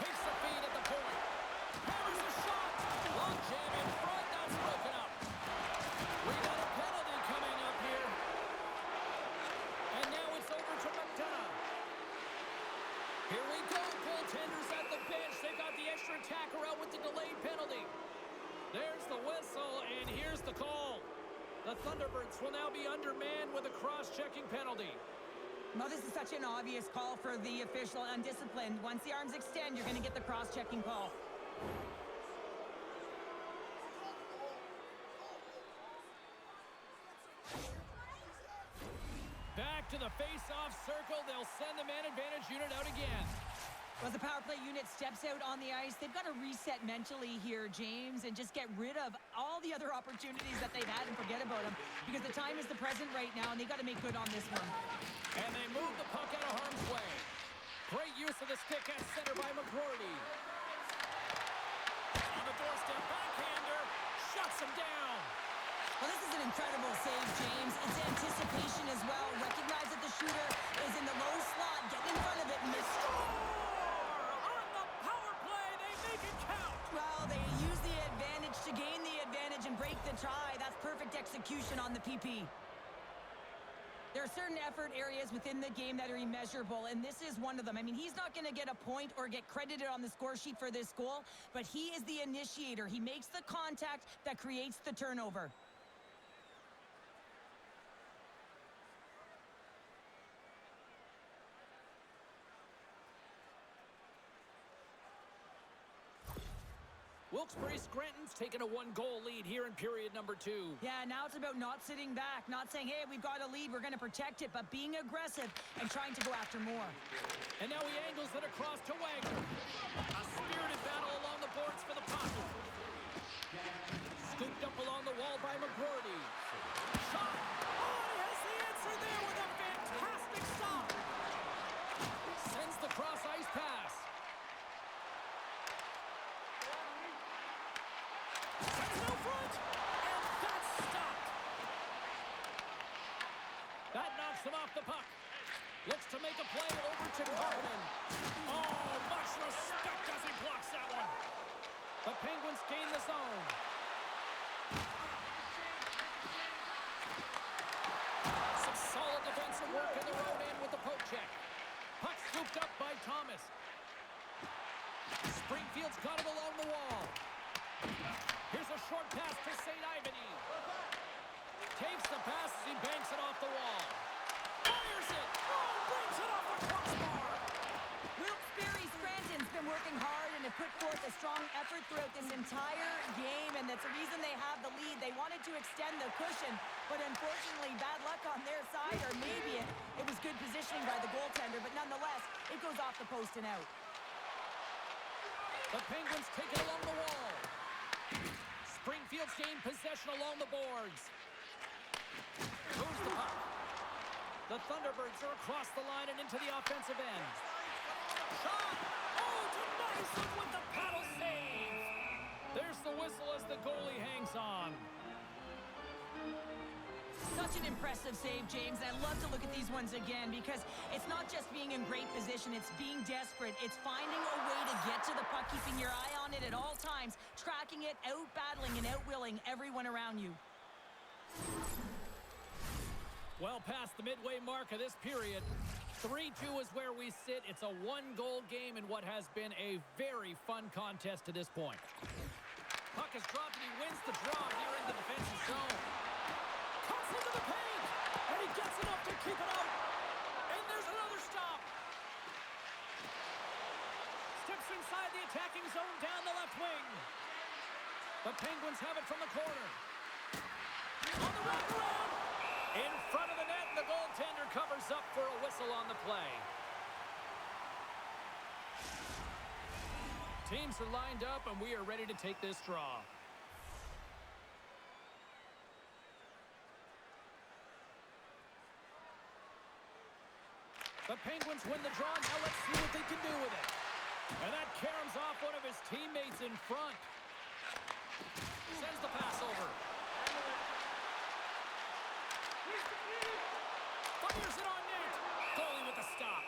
Takes the feed at the point. Hammers a shot. Long jam in front. That's broken up. We got a penalty coming up here. And now it's over to McDonough. Here we go. Goaltenders at the bench. They got the extra attacker out with the delayed penalty. There's the whistle, and here's the call. The Thunderbirds will now be undermanned with a cross-checking penalty.
Well, this is such an obvious call for the official, undisciplined. Once the arms extend, you're going to get the cross-checking call.
Back to the face-off circle. They'll send the man advantage unit out again.
As the power play unit steps out on the ice, they've got to reset mentally here, James, and just get rid of all the other opportunities that they've had and forget about them, because the time is the present right now, and they've got to make good on this one.
And they move the puck out of harm's way. Great use of the stick at center by McGroarty. On the doorstep, backhander, shuts him down.
Well, this is an incredible save, James. It's anticipation as well. Recognize that the shooter is in the low slot, get in front of it, and miss.
On the power play, they make it count.
Well, they use the advantage to gain the advantage and break the tie. That's perfect execution on the PP. There are certain effort areas within the game that are immeasurable, and this is one of them. I mean, he's not going to get a point or get credited on the score sheet for this goal, but he is the initiator. He makes the contact that creates the turnover.
Wilkes-Barre Scranton's taken a one-goal lead here in period number 2.
Yeah, now it's about not sitting back, not saying, hey, we've got a lead, we're going to protect it, but being aggressive and trying to go after more.
And now he angles it across to Wagner. A spirited battle along the boards for the puck. Scooped up along the wall by McGroarty. Shot! Oh, he has the answer there with a fantastic stop. Sends the cross-ice pass. That knocks him off the puck. Looks to make a play over to Garvin. Oh, much respect as he blocks that one. The Penguins gain the zone. Some solid defensive work in the road end with the poke check. Puck scooped up by Thomas. Springfield's got it along the wall. Here's a short pass to St. Ivany. Takes the pass as he banks it off the wall. Fires it! Oh, brings it off the crossbar!
Wilkes-Barre Scranton's been working hard and have put forth a strong effort throughout this entire game, and that's the reason they have the lead. They wanted to extend the cushion, but unfortunately, bad luck on their side, or maybe it was good positioning by the goaltender, but nonetheless, it goes off the post and out.
The Penguins take it along the wall. Springfield's gained possession along the boards. Moves the puck. The Thunderbirds are across the line and into the offensive end. Shot! Oh, to Madison with the paddle save! There's the whistle as the goalie hangs on.
Such an impressive save, James. I love to look at these ones again because it's not just being in great position, it's being desperate. It's finding a way to get to the puck, keeping your eye on it at all times, tracking it, out-battling and out-willing everyone around you.
Well past the midway mark of this period. 3-2 is where we sit. It's a one-goal game in what has been a very fun contest to this point. Puck is dropped and he wins the draw here in the defensive zone. Cuts into the paint, and he gets enough to keep it out. And there's another stop. Steps inside the attacking zone down the left wing. The Penguins have it from the corner. On the wraparound. In front of the net, and the goaltender covers up for a whistle on the play. Teams are lined up, and we are ready to take this draw. The Penguins win the draw. Now let's see what they can do with it. And that caroms off one of his teammates in front. Sends the pass over. Fires it on net. Goalie with the stop.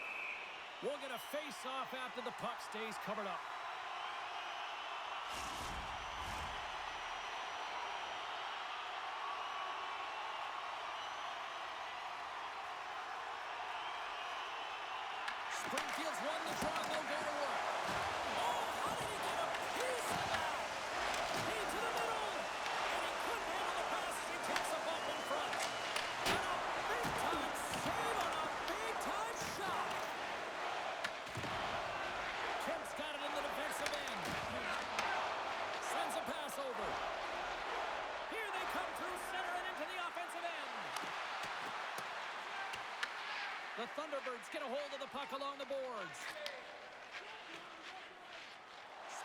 We'll get a face-off after the puck stays covered up. Springfield's won the draw. They'll go to work. Oh, how did he get a piece of that? Into the middle. And he couldn't handle the pass as he takes a bump in front. And a big-time save on a big-time shot. Kemp's got it in the defensive end. Sends a pass over. Here they come through center and into the offensive end. The Thunderbirds get a hold of the puck along the boards.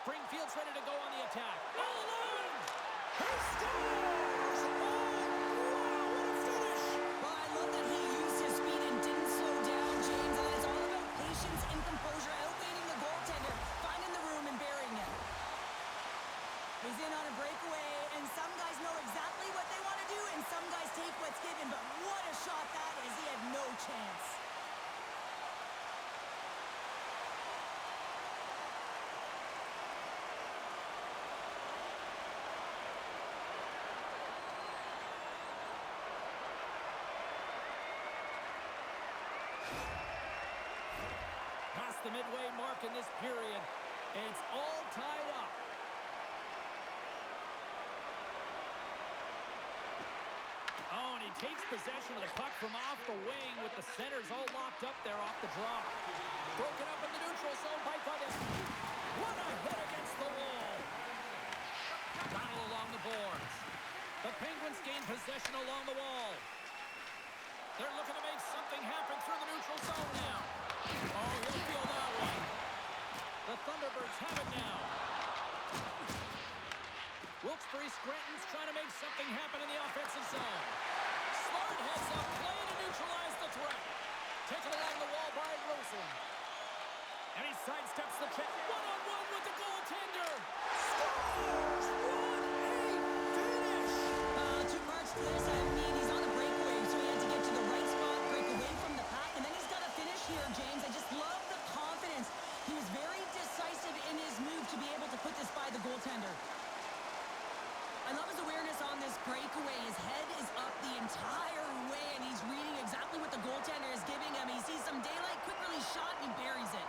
Springfield's ready to go on the attack. All alone! He scores! Oh, wow, what a finish!
Well, I love that he used his speed and didn't slow down, James. And it's all about patience and composure, outweighing the goaltender, finding the room and burying it. He's in on a breakaway, and some guys know exactly what they want to do, and some guys take what's given. But what a shot that is. He had no chance.
Past the midway mark in this period, it's all tied up. Oh, and he takes possession of the puck from off the wing with the centers all locked up there off the draw. Broken up in the neutral zone by Buggins. What a hit against the wall. Battle along the boards. The Penguins gain possession along the wall. They're looking to make something happen through the neutral zone now. Oh, he'll feel that one. The Thunderbirds have it now. Wilkes-Barre Scranton's trying to make something happen in the offensive zone. Smart heads up play to neutralize the threat. Taken along the wall by Rosen. And he sidesteps the check. One-on-one with the goaltender. Scores! What a finish!
Too much to this. I mean, he's on a breakaway, so he had to get to the right spot, break away from the pack, and then he's got to finish here, James. I just love the confidence. He was very decisive in his move to be able to put this by the goaltender. I love his awareness on this breakaway. His head is up the entire way, and he's reading exactly what the goaltender is giving him. He sees some daylight, quick release shot, and he buries it.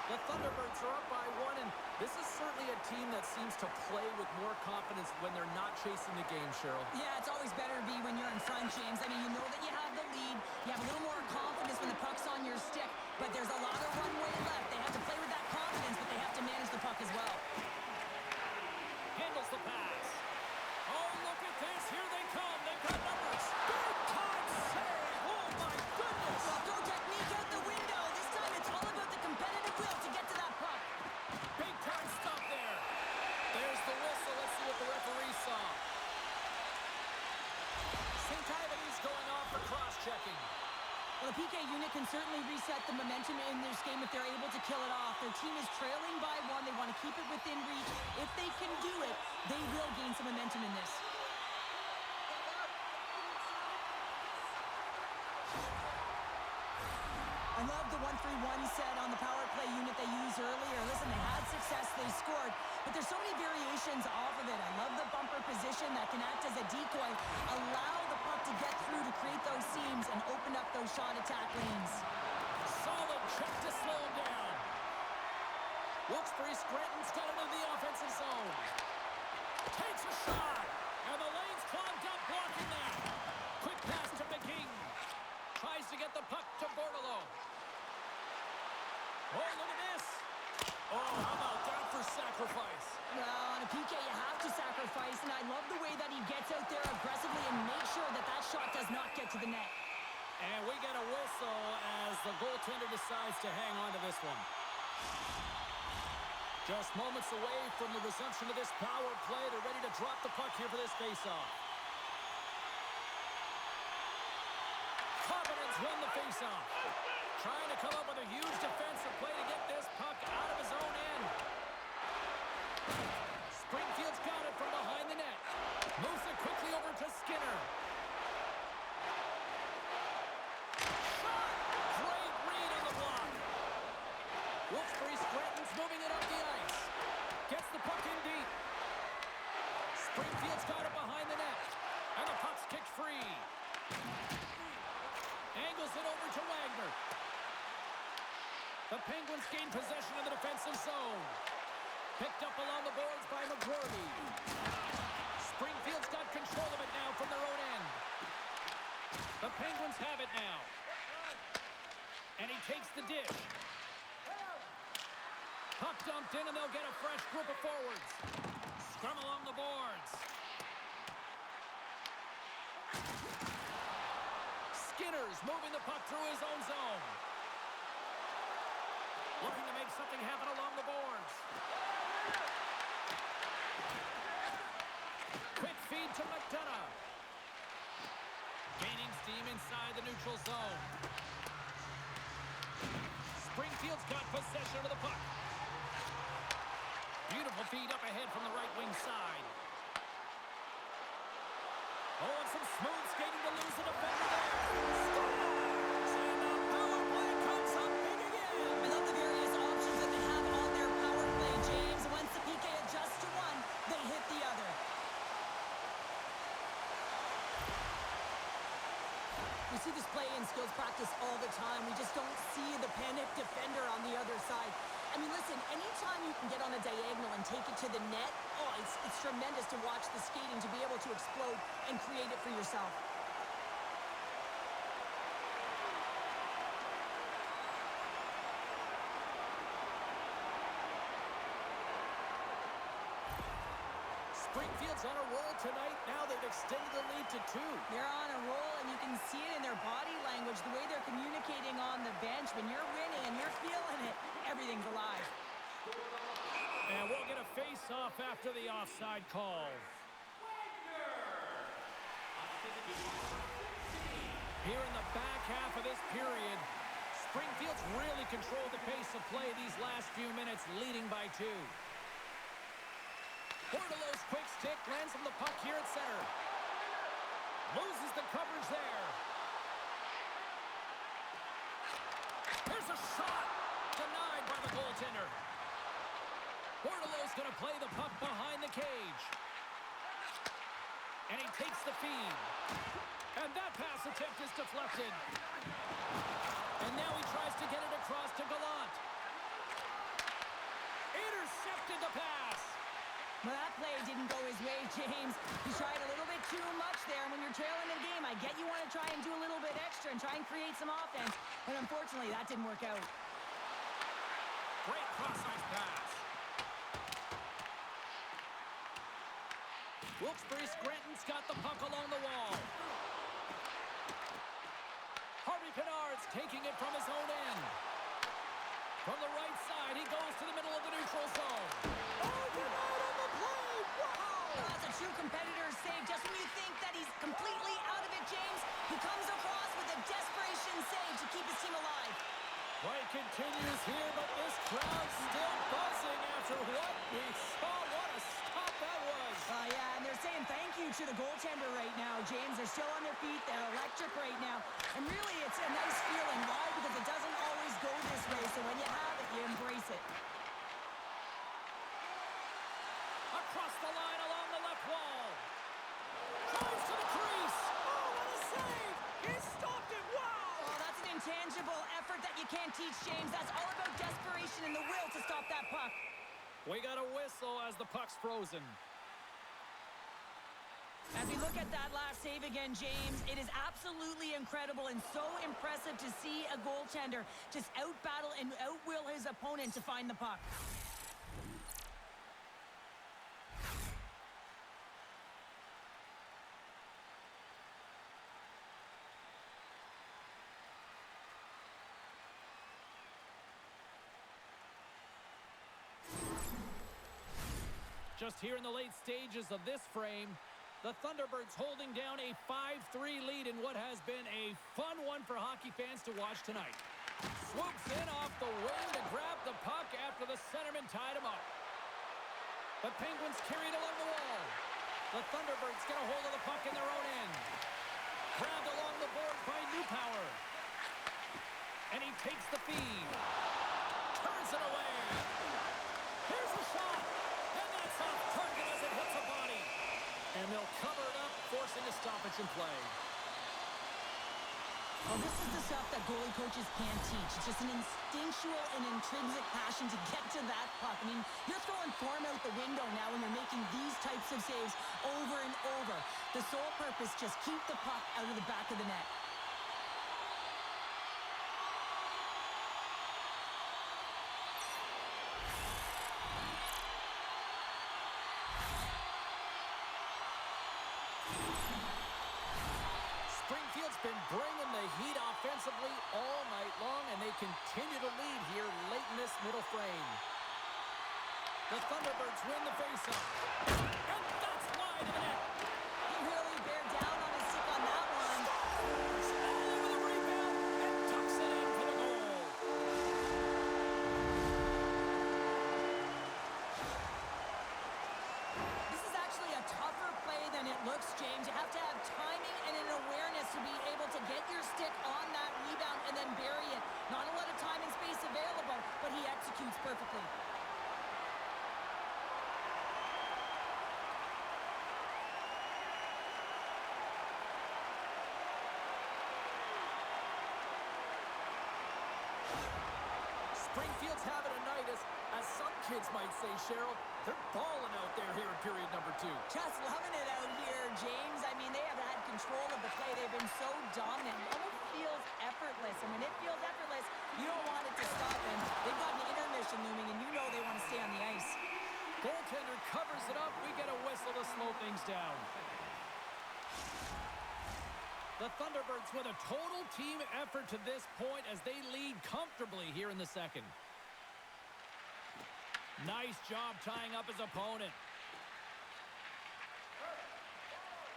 The Thunderbirds are up by one, and this is certainly a team that seems to play with more confidence when they're not chasing the game, Cheryl.
Yeah, it's always better to be when you're in front, James. I mean, you know that you have the lead. You have a little more confidence when the puck's on your stick, but there's a lot of runway left. They have to play with that confidence, but they have to manage the puck as well.
Handles the pass. Oh, look at this. Here they come. They've got numbers. Big time save. Oh, my goodness.
Well, go technique out the window. This time it's all about the competitive will to get to that puck.
Big time stop there. There's the whistle. Let's see what the referee saw. St. Ivan's going off for cross-checking.
Well, the PK unit can certainly reset the momentum in this game if they're able to kill it off. Their team is trailing by one. They want to keep it within reach. If they can do it, they will gain some momentum in this. I love the 1-3-1 set on the power play unit they used earlier. Listen, they had success, they scored, but there's so many variations off of it. I love the bumper position that can act as a decoy, allow the puck to get through to create those seams and open up those shot attack lanes.
Solid check to slow him down. Wilkes-Barre Scranton's got into the offensive zone. Takes a shot, and the lane's clogged up, blocking that. Quick pass to McKing. Tries to get the puck to Bordelot. Oh, look at this. Oh, how about that for sacrifice.
Well, on a PK, you have to sacrifice, and I love the way that he gets out there aggressively and makes sure that that shot does not get to the net.
And we get a whistle as the goaltender decides to hang on to this one. Just moments away from the resumption of this power play. They're ready to drop the puck here for this faceoff. Providence won the faceoff. Trying to come up with a huge defensive play to get this puck out of his own end. Springfield's got it from behind the net. Moves it quickly over to Skinner. Shot! Great read on the block. Wilkes-Barre Scranton's moving it up the ice. Gets the puck in deep. Springfield's got it behind the net. And the puck's kicked free. Angles it over to Wagner. The Penguins gain possession of the defensive zone. Picked up along the boards by McGroarty. Springfield's got control of it now from their own end. The Penguins have it now. And he takes the dish. Puck dumped in, and they'll get a fresh group of forwards. Scrum along the boards. Skinner's moving the puck through his own zone. Looking to make something happen along the boards. Quick feed to McDonough. Gaining steam inside the neutral zone. Springfield's got possession of the puck. Beautiful feed up ahead from the right wing side. Oh, and some smooth skating to lose the defender there. Scores! And the power play comes up big again.
I love the various options that they have on their power play, James. Once the PK adjusts to one, they hit the other. We see this play in skills practice all the time. We just don't see the panic defender on the other side. I mean, listen, anytime you can get on a diagonal and take it to the net, oh, it's tremendous to watch the skating to be able to explode and create it for yourself.
Springfield's on a roll tonight. Now they've extended the lead to 2.
They're on a roll, and you can see it in their body language, the way they're communicating on the bench. When you're winning and you're feeling it, everything's alive.
And we'll get a face-off after the offside call. Here in the back half of this period, Springfield's really controlled the pace of play these last few minutes, leading by 2. Bordelow's quick stick lands from the puck here at center. Loses the coverage there. Here's a shot. Denied by the goaltender. Bordelow's going to play the puck behind the cage. And he takes the feed. And that pass attempt is deflected. And now he tries to get it across to Gallant. Intercepted the pass.
Well, that play didn't go his way, James. He tried a little bit too much there. And when you're trailing the game, I get you want to try and do a little bit extra and try and create some offense. But unfortunately, that didn't work out.
Great cross-ice pass. Wilkes-Barre Scranton's got the puck along the wall. Harvey Pinard's taking it from his own end. From the right side, he goes to the middle of the neutral zone. Oh, Pinard on the play! Wow!
That's a true competitor's save. Just when you think that he's completely out of it, James, he comes across with a desperation save to keep his team alive.
Play continues here, but this crowd's still buzzing after what we saw. What a stop that was.
Yeah, and they're saying thank you to the goaltender right now, James. They're still on their feet. They're electric right now. And really, it's a nice feeling. Why? Because it doesn't always go this way. So when you have it, you embrace it.
Across the line along the left wall. Drives to the crease. Oh, what a save. He stopped it. Wow.
Oh, that's an intangible effort that you can't teach, James. That's all about desperation and the will to stop that puck.
We got a whistle as the puck's frozen.
As we look at that last save again, James, it is absolutely incredible and so impressive to see a goaltender just out-battle and out-will his opponent to find the puck.
Just here in the late stages of this frame, the Thunderbirds holding down a 5-3 lead in what has been a fun one for hockey fans to watch tonight. Swoops in off the wing to grab the puck after the centerman tied him up. The Penguins carried along the wall. The Thunderbirds get a hold of the puck in their own end. Grabbed along the board by Newpower. And he takes the feed. Turns it away. Here's a shot. And that's off target as it hits a body. And they'll cover it up, forcing a stoppage in play.
Well, this is the stuff that goalie coaches can't teach. It's just an instinctual and intrinsic passion to get to that puck. I mean, you're throwing form out the window now when you're making these types of saves over and over. The sole purpose, just keep the puck out of the back of the net.
Springfield's been bringing the heat offensively all night long, and they continue to lead here late in this middle frame. The Thunderbirds win the faceoff. And that's wide of the net.
He really bared down on his stick on that one.
Scores all over the rebound and tucks it in for the goal.
This is actually a tougher play than it looks, James. You have to have timing and an awareness to be able to get your stick on that rebound and then bury it. Not a lot of time and space available, but he executes perfectly.
Springfield's having a night, as some kids might say, Cheryl. They're balling out there here in period number 2.
Just loving it out here, James. I mean, they have had control of the play. They've been so dominant. It almost feels effortless. And when it feels effortless, you don't want it to stop. And they've got an intermission looming, and you know they want to stay on the ice.
Goaltender covers it up. We get a whistle to slow things down. The Thunderbirds with a total team effort to this point as they lead comfortably here in the second. Nice job tying up his opponent.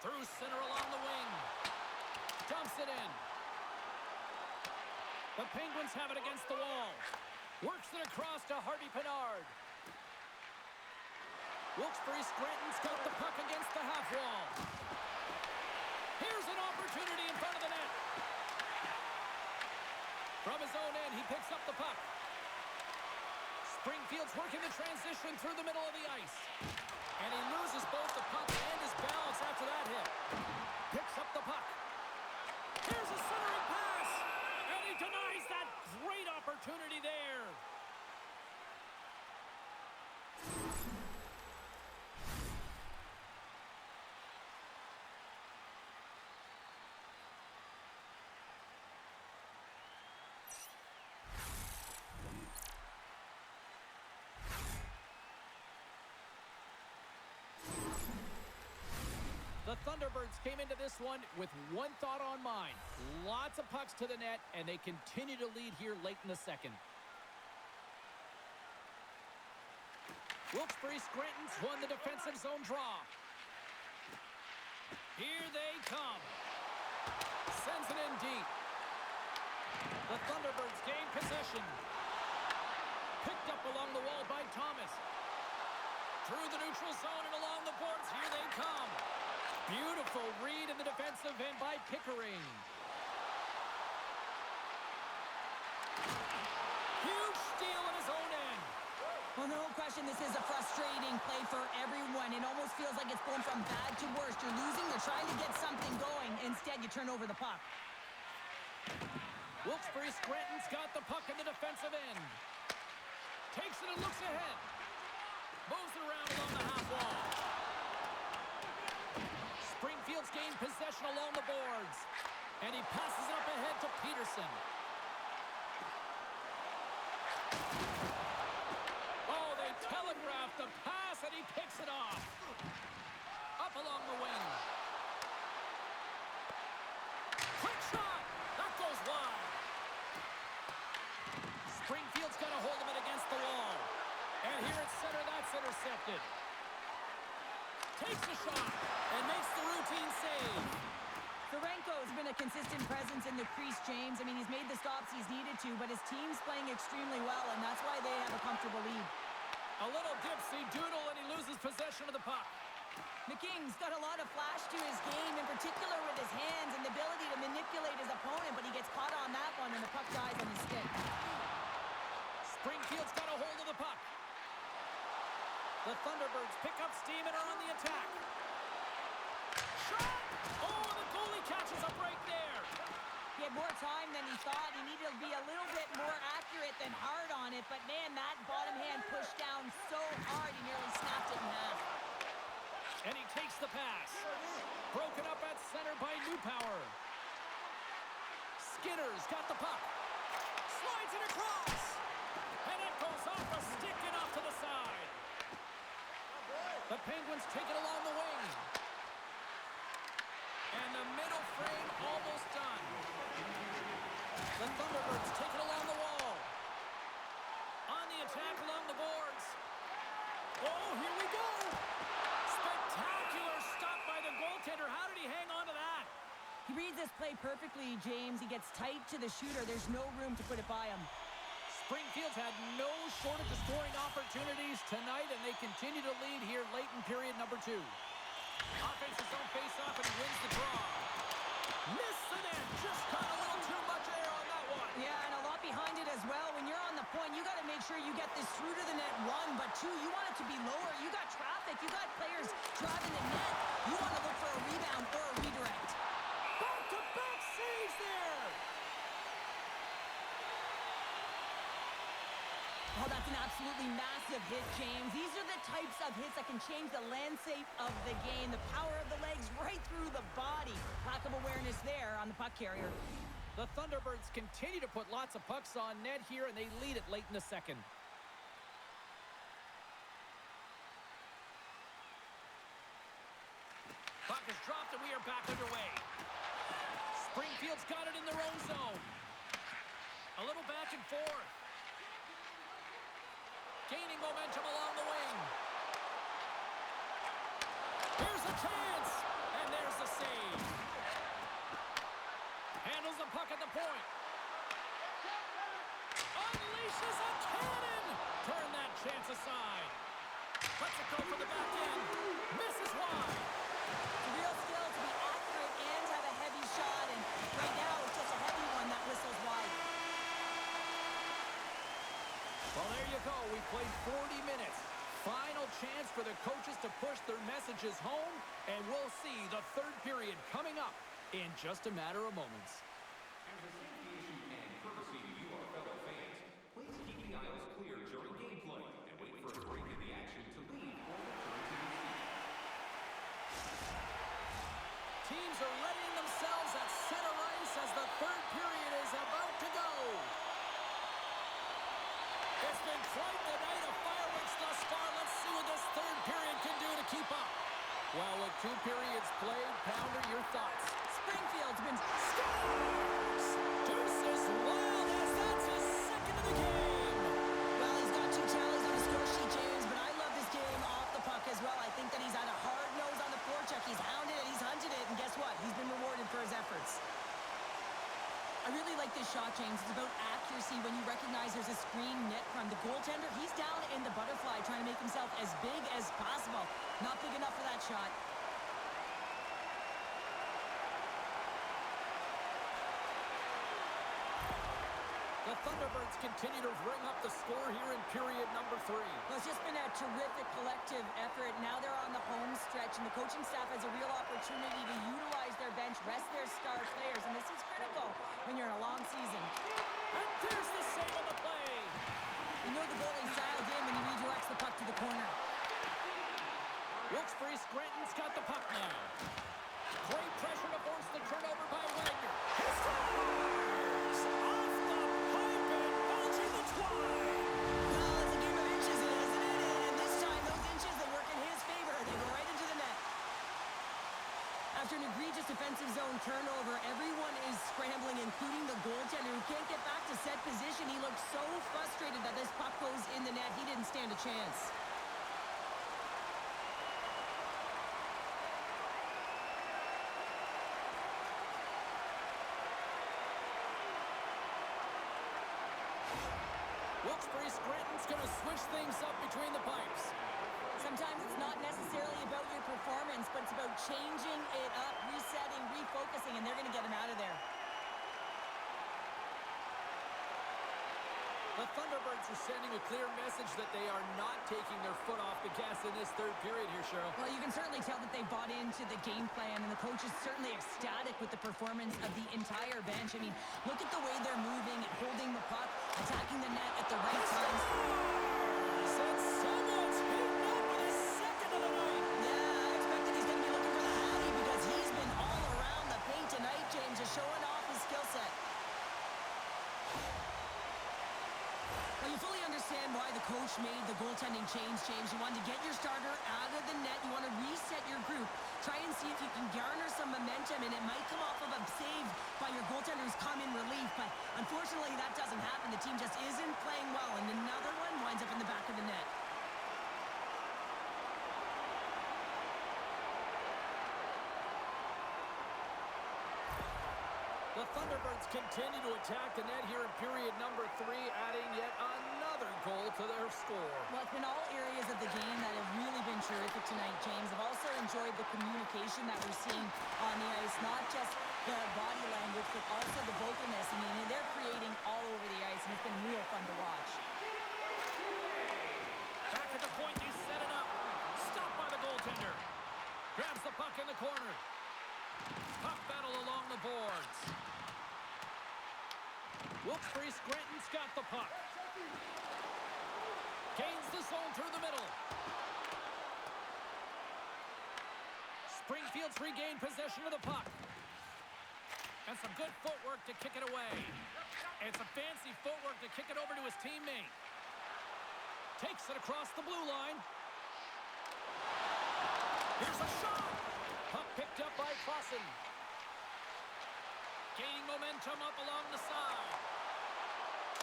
Through center along the wing. Dumps it in. The Penguins have it against the wall. Works it across to Harvey Pinard. Wilkes-Barre Scranton's got the puck against the half wall. Here's an opportunity in front of the net. From his own end, he picks up the puck. Springfield's working the transition through the middle of the ice. And he loses both the puck and his balance after that hit. Picks up the puck. Here's a centering pass. And he denies that great opportunity there. The Thunderbirds came into this one with one thought on mind. Lots of pucks to the net, and they continue to lead here late in the second. Wilkes-Barre Scranton's won the defensive zone draw. Here they come. Sends it in deep. The Thunderbirds gain possession. Picked up along the wall by Thomas. Through the neutral zone and along the boards. Here they come. Beautiful read in the defensive end by Pickering. Huge steal in his own end.
Well, no question, this is a frustrating play for everyone. It almost feels like it's going from bad to worse. You're losing, you're trying to get something going. Instead, you turn over the puck.
Wilkes-Barre Scranton's got the puck in the defensive end. Takes it and looks ahead. Moves it around along the half wall. Springfield's gained possession along the boards. And he passes it up ahead to Peterson. Oh, they telegraphed the pass, and he picks it off. Up along the wing. Quick shot! That goes wide. Springfield's got a hold of it against the wall. And here at center, that's intercepted.
the crease, James. I mean, he's made the stops he's needed to, but his team's playing extremely well, and that's why they have a comfortable lead.
A little dipsy doodle, and he loses possession of the puck.
McKing's got a lot of flash to his game, in particular with his hands and the ability to manipulate his opponent, but he gets caught on that one, and the puck dies on his stick.
Springfield's got a hold of the puck. The Thunderbirds pick up steam and are on the attack. Shot! Oh, the goalie catches a break there.
He had more time than he thought. He needed to be a little bit more accurate than hard on it, but man, that bottom hand pushed down so hard, he nearly snapped it in half.
And he takes the pass. Broken up at center by Newpower. Skinner's got the puck. Slides it across. And it goes off a stick and off to the side. The Penguins take it along the wing. And the middle frame almost done. The Thunderbirds take it along the wall. On the attack along the boards. Oh, here we go. Spectacular stop by the goaltender. How did he hang on to that?
He reads this play perfectly, James. He gets tight to the shooter. There's no room to put it by him.
Springfield's had no shortage of scoring opportunities tonight, and they continue to lead here late in period number 2. Offense his own face-off, and he wins the draw. Missed the net. Just caught a little too much air on that one.
Yeah, and a lot behind it as well. When you're on the point, you got to make sure you get this through to the net, 1, but 2, you want it to be lower. You got traffic. You got players driving the net. You want to look for a rebound or a redirect.
Back-to-back saves there.
Oh, that's an absolutely massive hit, James. These are the types of hits that can change the landscape of the game. The power of the legs right through the body. Lack of awareness there on the puck carrier.
The Thunderbirds continue to put lots of pucks on net here, and they lead it late in the second. Puck is dropped, and we are back underway. Springfield's got it in their own zone. A little back and forth. Gaining momentum along the wing. Here's a chance, and there's the save. Handles the puck at the point. Unleashes a cannon. Turn that chance aside. Lets it go for the back end. Misses wide.
It's a real skill to be accurate and have a heavy shot, and right now it's just a heavy one that whistles wide.
Well, there you go. We played 40 minutes. Final chance for the coaches to push their messages home, and we'll see the third period coming up in just a matter of moments.
As a safety issue and courtesy to you, our fellow fans, please keep the aisles clear during gameplay and wait for a break in the action to leave or return to your seat.
Teams are readying themselves at center ice as the third period is about to go. It's been quite the night of fireworks thus far. Let's see what this third period can do to keep up. Well, with 2 periods played, Pounder, your thoughts?
Springfield's been...
Scores! Deuces Wild as that's his second of the game.
Well, he's got 2 tallies on the score sheet, James, but I love this game off the puck as well. I think that he's had a hard nose on the forecheck. He's hounded it, he's hunted it, and guess what? He's been rewarded for his efforts. I really like this shot, James. It's about accuracy when you recognize there's a screen net from the goaltender. He's down in the butterfly trying to make himself as big as possible. Not big enough for that shot.
The Thunderbirds continue to ring up the score here in period number 3.
Well, it's just been a terrific collective effort. Now they're on the home stretch, and the coaching staff has a real opportunity to utilize their bench, rest their star players, and this is critical when you're in a long season.
And there's the save on the play.
You know the goalie's dialed in when he redirects the puck to the corner.
Wilkes-Barre Scranton's got the puck now. Great pressure to force the turnover by Wagner. He scores! Off the pipe and belching the twine.
Well, it's a game of inches, isn't it? And this time, those inches, they work in his favor. They go right into the net. After an egregious defensive zone turnover, everyone is scrambling, including the goaltender, who can't get back to set position. He looked so frustrated that this puck goes in the net. He didn't stand a chance.
Wilkes-Barre, Scranton's going to switch things up between the pipes.
Sometimes it's not necessarily about your performance, but it's about changing it up, resetting, refocusing, and they're going to get him out of there.
The Thunderbirds are sending a clear message that they are not taking their foot off the gas in this third period here, Cheryl.
Well, you can certainly tell that they bought into the game plan, and the coach is certainly ecstatic with the performance of the entire bench. I mean, look at the way they're moving and holding the puck, attacking the net at the right times.
Said someone's heating up with his second of the night.
Yeah, I expected he's going to be looking for the Hattie because he's been all around the paint tonight, James, just showing off his skill set. Well, you fully understand why the coach made the goaltending change, James. You want to get your starter out of the net. You want to reset your group. Try and see if you can garner some momentum, and it might come off of a save by your goaltender who's come in relief. But unfortunately, that doesn't happen. The team just isn't playing well, and another one winds up in the back of the net.
The Thunderbirds continue to attack the net here in period number 3, adding yet another goal to their score.
Well, it's been all areas of the game that have really been terrific tonight, James. I've also enjoyed the communication that we're seeing on the ice, not just the body language, but also the vocalness. I mean, they're creating all over the ice, and it's been real fun to watch.
Back at the point, they set it up. Stopped by the goaltender. Grabs the puck in the corner. Puck battle along the boards. Wilkes-Barre, Scranton's got the puck. Gains the zone through the middle. Springfield's regained possession of the puck. And some good footwork to kick it away. And some fancy footwork to kick it over to his teammate. Takes it across the blue line. Here's a shot. Puck picked up by Clausen. Gaining momentum up along the side.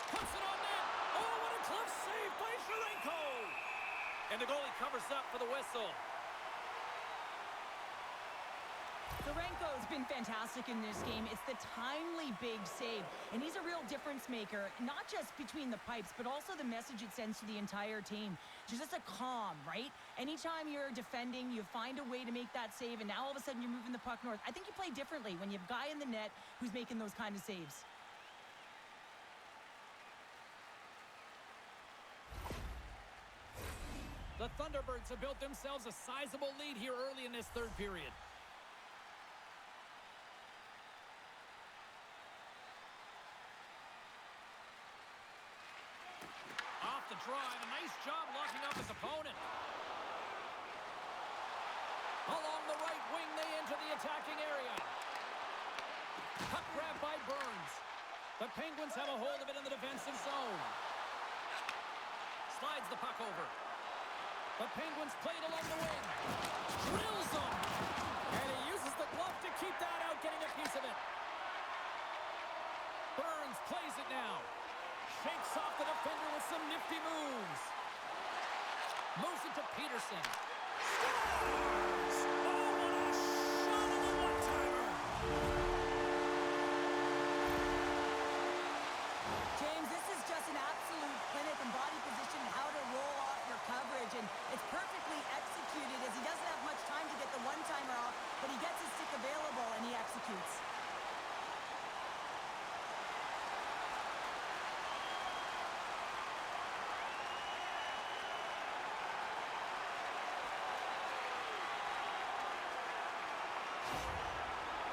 Puts it on net. Oh, what a close save by Shalenko. And the goalie covers up for the whistle.
Shalenko's been fantastic in this game. It's the timely big save, and he's a real difference maker, not just between the pipes, but also the message it sends to the entire team. Just a calm, right? Anytime you're defending, you find a way to make that save, and now all of a sudden you're moving the puck north. I think you play differently when you have a guy in the net who's making those kind of saves.
The Thunderbirds have built themselves a sizable lead here early in this third period. Off the drive, a nice job locking up his opponent. Along the right wing, they enter the attacking area. Puck grab by Burns. The Penguins have a hold of it in the defensive zone. Slides the puck over. The Penguins play it along the wing. Drills them. And he uses the glove to keep that out, getting a piece of it. Burns plays it now. Shakes off the defender with some nifty moves. Moves it to Peterson. Scores! Oh, what a shot of a one-timer!
James, this is just an absolute clinic in body position, how to roll off your coverage, and it's perfectly executed as he doesn't have much time to get the one-timer off, but he gets his stick available and he executes.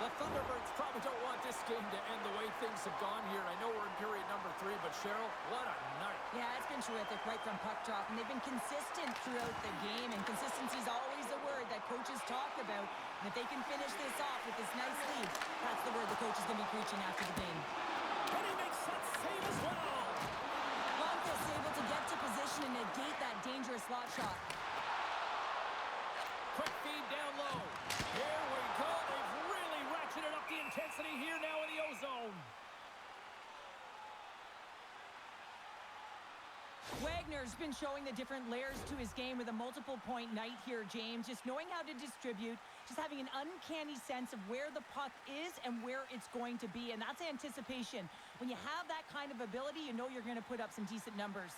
The Thunderbirds probably don't want this game to end the way things have gone here. I know we're in period number 3, but Cheryl, what a night.
Yeah, it's been terrific right from puck drop, and they've been consistent throughout the game, and consistency is always a word that coaches talk about. And if they can finish this off with this nice lead, that's the word the coach is going to be preaching after the game.
And he makes that save as well.
Lundqvist able to get to position and negate that dangerous slot shot.
Quick feed down low. Here we go. They've really ratcheted up the intensity here now in the O-zone.
Wagner's been showing the different layers to his game with a multiple-point night here, James. Just knowing how to distribute, just having an uncanny sense of where the puck is and where it's going to be, and that's anticipation. When you have that kind of ability, you know you're going to put up some decent numbers.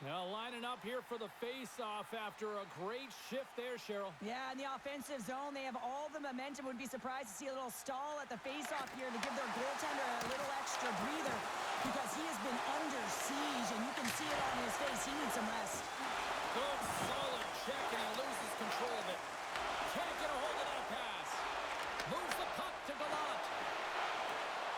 Now lining up here for the face-off after a great shift there, Cheryl.
Yeah, in the offensive zone, they have all the momentum. Would be surprised to see a little stall at the face-off here to give their goaltender a little extra breather because he has been under siege, and you can see it on his face. He needs some rest.
Good, solid check, and he loses control of it. Can't get a hold of that pass. Moves the puck to Gallant.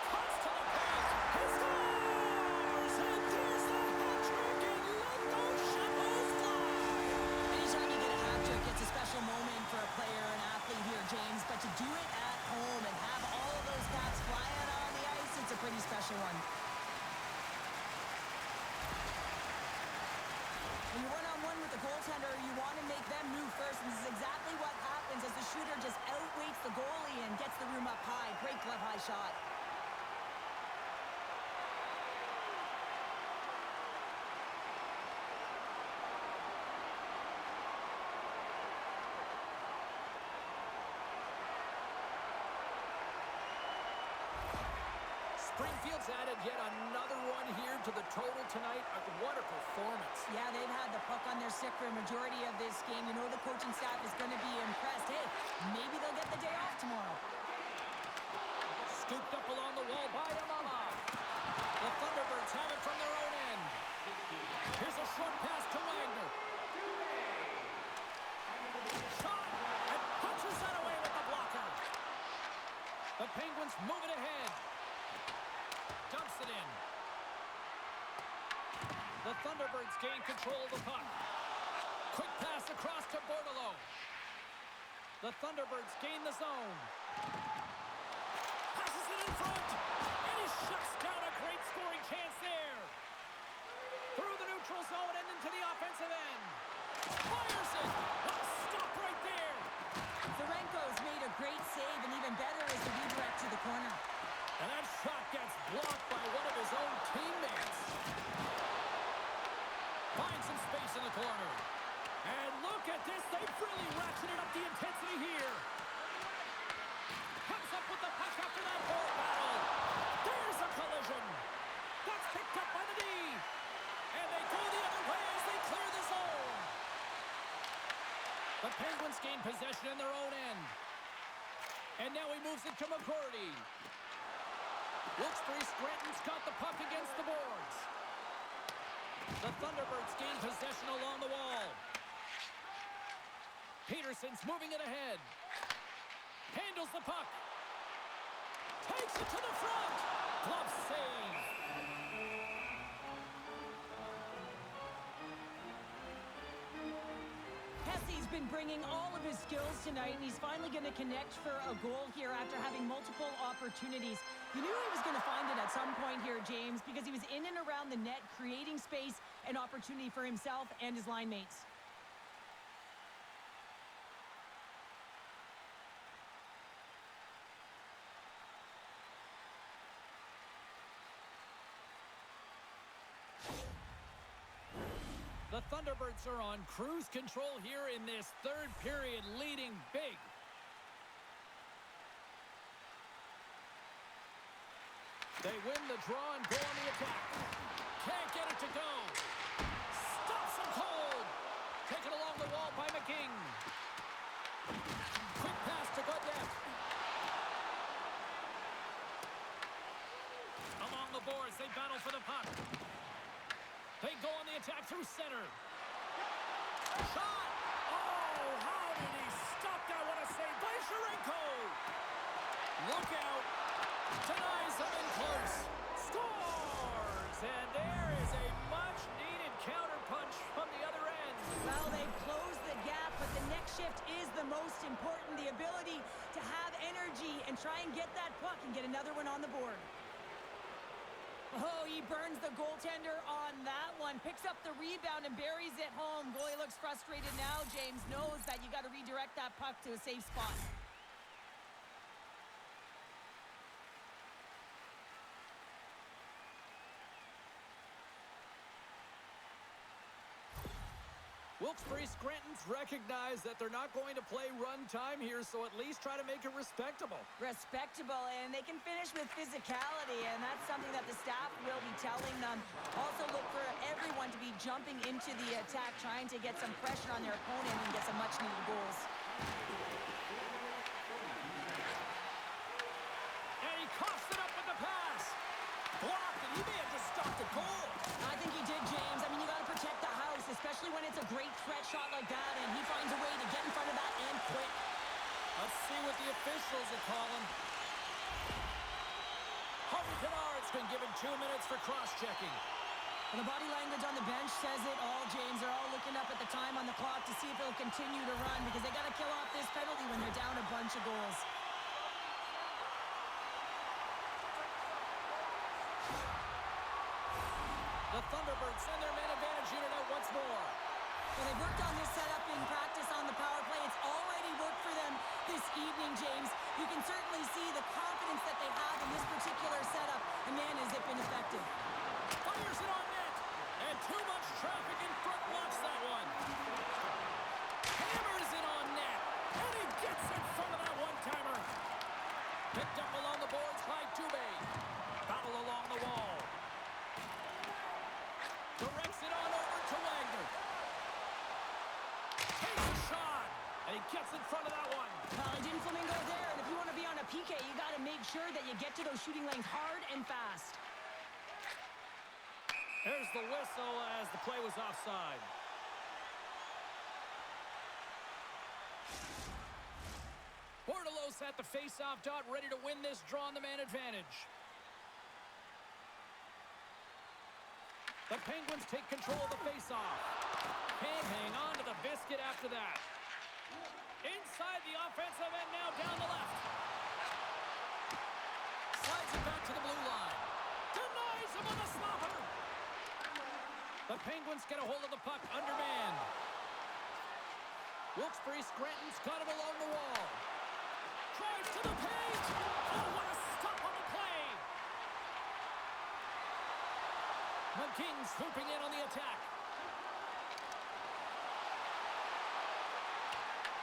Cuts to the paint. He scores! And there's the hat trick, and let those shackles fly!
Anytime you get a hat trick, it's a special moment for a player, an athlete here, James. But to do it at home and have all of those caps fly out on the ice, it's a pretty special one. When you're one-on-one with the goaltender, you want to make them move first, and this is exactly what happens as the shooter just outweights the goalie and gets the room up high. Great glove-high shot.
Springfield's added yet another one here to the total tonight. What a performance.
Yeah, they've had the puck on their stick for a majority of this game. You know the coaching staff is going to be impressed. Hey, maybe they'll get the day off tomorrow.
Scooped up along the wall by Amala. The Thunderbirds have it from their own end. Here's a short pass to Wagner. Shot! And punches that away with the blocker. The Penguins move it ahead. Dumps it in. The Thunderbirds gain control of the puck. Quick pass across to Bordelot. The Thunderbirds gain the zone. Passes it in front. And he shuts down a great scoring chance there. Through the neutral zone and into the offensive end. Fires it. What a stop right there.
Zarenko's made a great save, and even better is the redirect to the corner.
And that shot gets blocked by one of his own teammates. Finds some space in the corner. And look at this. They've really ratcheted up the intensity here. Comes up with the puck after that ball battle. There's a collision. That's picked up by the D. And they go the other way as they clear the zone. The Penguins gain possession in their own end. And now he moves it to McCurdy. Wilkes-Barre Scranton's got the puck against the boards. The Thunderbirds gain possession along the wall. Peterson's moving it ahead. Handles the puck. Takes it to the front. Glove save.
Hesse's been bringing all of his skills tonight, and he's finally going to connect for a goal here after having multiple opportunities. You knew he was going to find it at some point here, James, because he was in and around the net, creating space and opportunity for himself and his line mates.
The Thunderbirds are on cruise control here in this third period, leading big. They win the draw and go on the attack. Can't get it to go. Stops him cold. Taken along the wall by McKing. Quick pass to Goodneff. Along the boards, they battle for the puck. They go on the attack through center. Shot! Oh, how did he stop that? What a save by Zarenko! Look out! Denies them in close. Scores! And there is a much-needed counterpunch from the other end.
Well, they've closed the gap, but the next shift is the most important. The ability to have energy and try and get that puck and get another one on the board. Oh, he burns the goaltender on that one. Picks up the rebound and buries it home. Goalie looks frustrated now. James knows that you got to redirect that puck to a safe spot.
Wilkes-Barre Scranton's recognize that they're not going to play run time here, so at least try to make it respectable.
Respectable, and they can finish with physicality, and that's something that the staff will be telling them. Also look for everyone to be jumping into the attack, trying to get some pressure on their opponent and get some much-needed goals.
And he coughs it up with the pass. Blocked, and he may have just stopped the goal.
I think he did, James. I mean, you got to protect the house, especially when it's a great threat shot like that, and he finds a way to get in front of that and quick.
Let's see what the officials are calling. Harvey Pinard's been given 2 minutes for cross-checking.
And the body language on the bench says it all, James. They're all looking up at the time on the clock to see if it'll continue to run because they got to kill off this penalty when they're down a bunch of goals.
The Thunderbirds send their man advantage unit out once more.
Well, they've worked on this setup in practice on the power play. It's already worked for them this evening, James. You can certainly see the confidence that they have in this particular setup. And man, has it been effective.
Fires it on net. And too much traffic in front blocks that one. Hammers it on net. And he gets in front of that one-timer. Picked up along the boards by Dubé. Battle along the wall. Directs it on over to Wagner. Takes a shot. And he gets in front of that one.
Well, he didn't flamingo there. And if you want to be on a PK, you got to make sure that you get to those shooting lanes hard and fast.
There's the whistle as the play was offside. Bordelos at the face-off dot, ready to win this draw on the man advantage. The Penguins take control of the face-off. Can't hang on to the biscuit after that. Inside the offensive end now down the left. Slides it back to the blue line. Denies him on the slopper. The Penguins get a hold of the puck undermanned. Wilkes-Barre Scranton's got it along the wall. Drives to the paint. Oh, what a stop on the play. McKing's swooping in on the attack.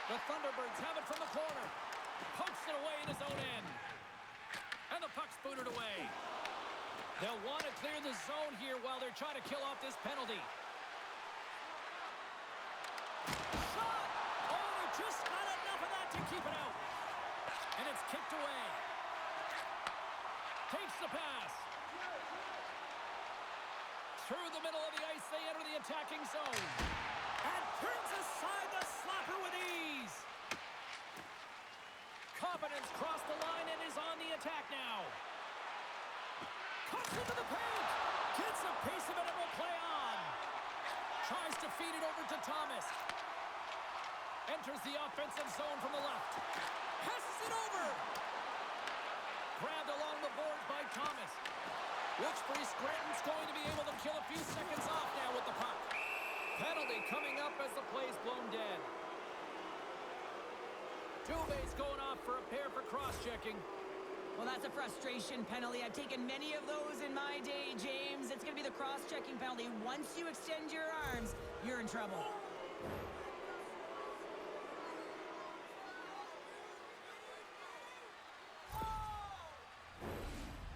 The Thunderbirds have it from the corner. Pokes it away in his own end. And the puck's booted away. They'll want to clear the zone here while they're trying to kill off this penalty. Shot! Oh, they just not enough of that to keep it out. And it's kicked away. Takes the pass. Through the middle of the ice, they enter the attacking zone. And turns aside the slapper with ease. Confidence crossed the line and is on the attack now. Cuts into the paint. Gets a piece of it and will play on. Tries to feed it over to Thomas. Enters the offensive zone from the left. Passes it over. Grabbed along the boards by Thomas. Wilkes-Barre Scranton's going to be able to kill a few seconds off now with the puck. Penalty coming up as the play's blown dead. Dubé's going off for a pair for cross-checking.
Well, that's a frustration penalty. I've taken many of those in my day, James. It's going to be the cross-checking penalty. Once you extend your arms, you're in trouble.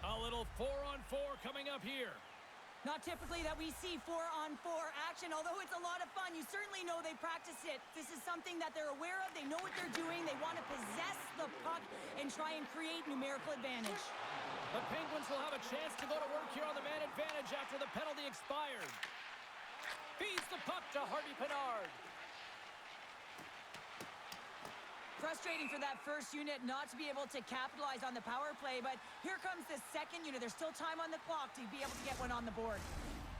A little 4-on-4 coming up here.
Not typically that we see 4-on-4 action, although it's a lot of fun. You certainly know they practice it. This is something that they're aware of. They know what they're doing. They want to possess the puck and try and create numerical advantage.
The Penguins will have a chance to go to work here on the man advantage after the penalty expired. Feeds the puck to Harvey Pinard.
Frustrating for that first unit not to be able to capitalize on the power play, but here comes the second unit. There's still time on the clock to be able to get one on the board.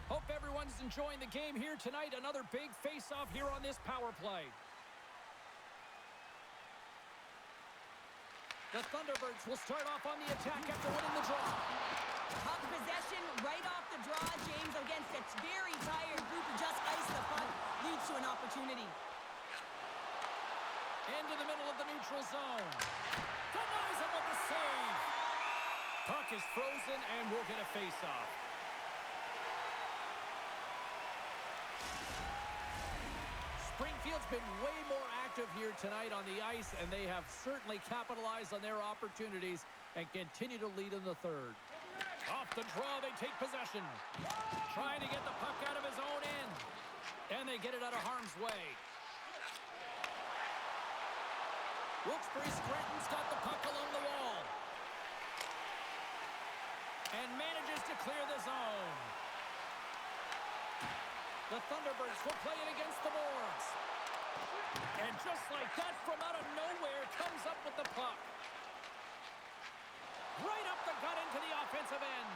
Hope everyone's enjoying the game here tonight. Another big face-off here on this power play. The Thunderbirds will start off on the attack after winning the draw.
Puck possession right off the draw, James, against a very tired group who just iced the puck, leads to an opportunity.
Into the middle of the neutral zone. Denies him with the save. Puck is frozen and we'll get a face-off. Springfield's been way more active here tonight on the ice, and they have certainly capitalized on their opportunities and continue to lead in the third. Off the draw, they take possession. Trying to get the puck out of his own end. And they get it out of harm's way. Wilkes-Barre Scranton's got the puck along the wall. And manages to clear the zone. The Thunderbirds will play it against the boards. And just like that, from out of nowhere, comes up with the puck. Right up the gut into the offensive end.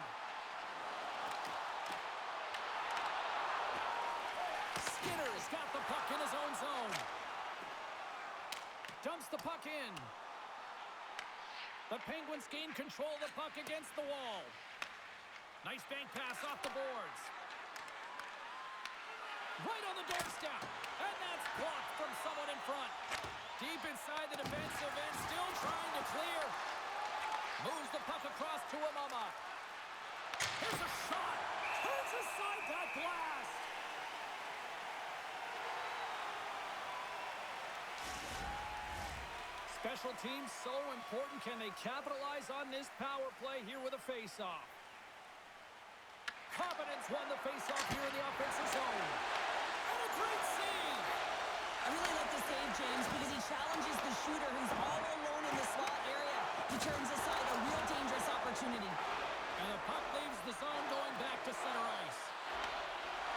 Skinner's got the puck in his own zone. Dumps the puck in. The Penguins gain control of the puck against the wall. Nice bank pass off the boards. Right on the doorstep. And that's blocked from someone in front. Deep inside the defensive end, still trying to clear. Moves the puck across to Amama. Here's a shot. Turns aside that blast. Special teams so important. Can they capitalize on this power play here with a face-off? Providence won the face-off here in the offensive zone. And a great save.
I really like the save, James, because he challenges the shooter who's all alone in the slot area. He turns aside a real dangerous opportunity.
And the puck leaves the zone going back to center ice.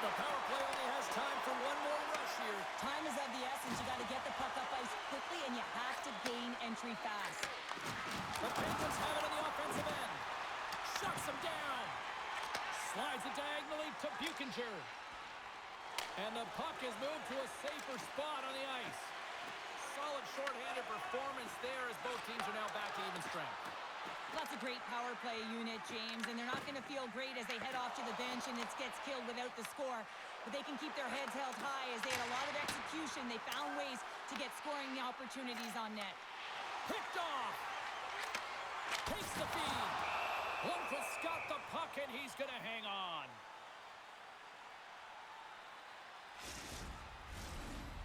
The power play only has time for one more rush here.
Time is of the essence. You got to get the puck up ice quickly, and you have to gain entry fast.
The Penguins have it on the offensive end. Shuts him down. Slides it diagonally to Buchinger. And the puck is moved to a safer spot on the ice. Solid shorthanded performance there as both teams are now back to even strength.
That's a great power play unit, James, and they're not going to feel great as they head off to the bench and it gets killed without the score. But they can keep their heads held high as they had a lot of execution. They found ways to get scoring opportunities on net.
Picked off. Takes the feed. Lundqvist's got the puck and he's going to hang on.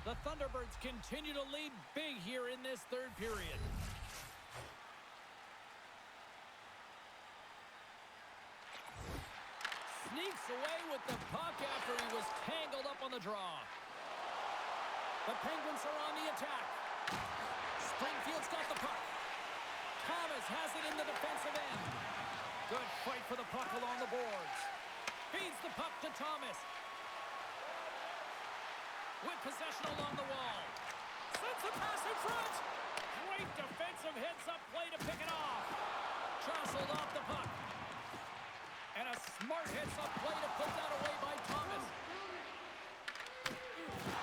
The Thunderbirds continue to lead big here in this third period. Sneaks away with the puck after he was tangled up on the draw. The Penguins are on the attack. Springfield's got the puck. Thomas has it in the defensive end. Good fight for the puck along the boards. Feeds the puck to Thomas. With possession along the wall. Sends a pass in front. Great defensive heads-up play to pick it off. Jostled off the puck. And a smart heads-up play to put that away by Thomas.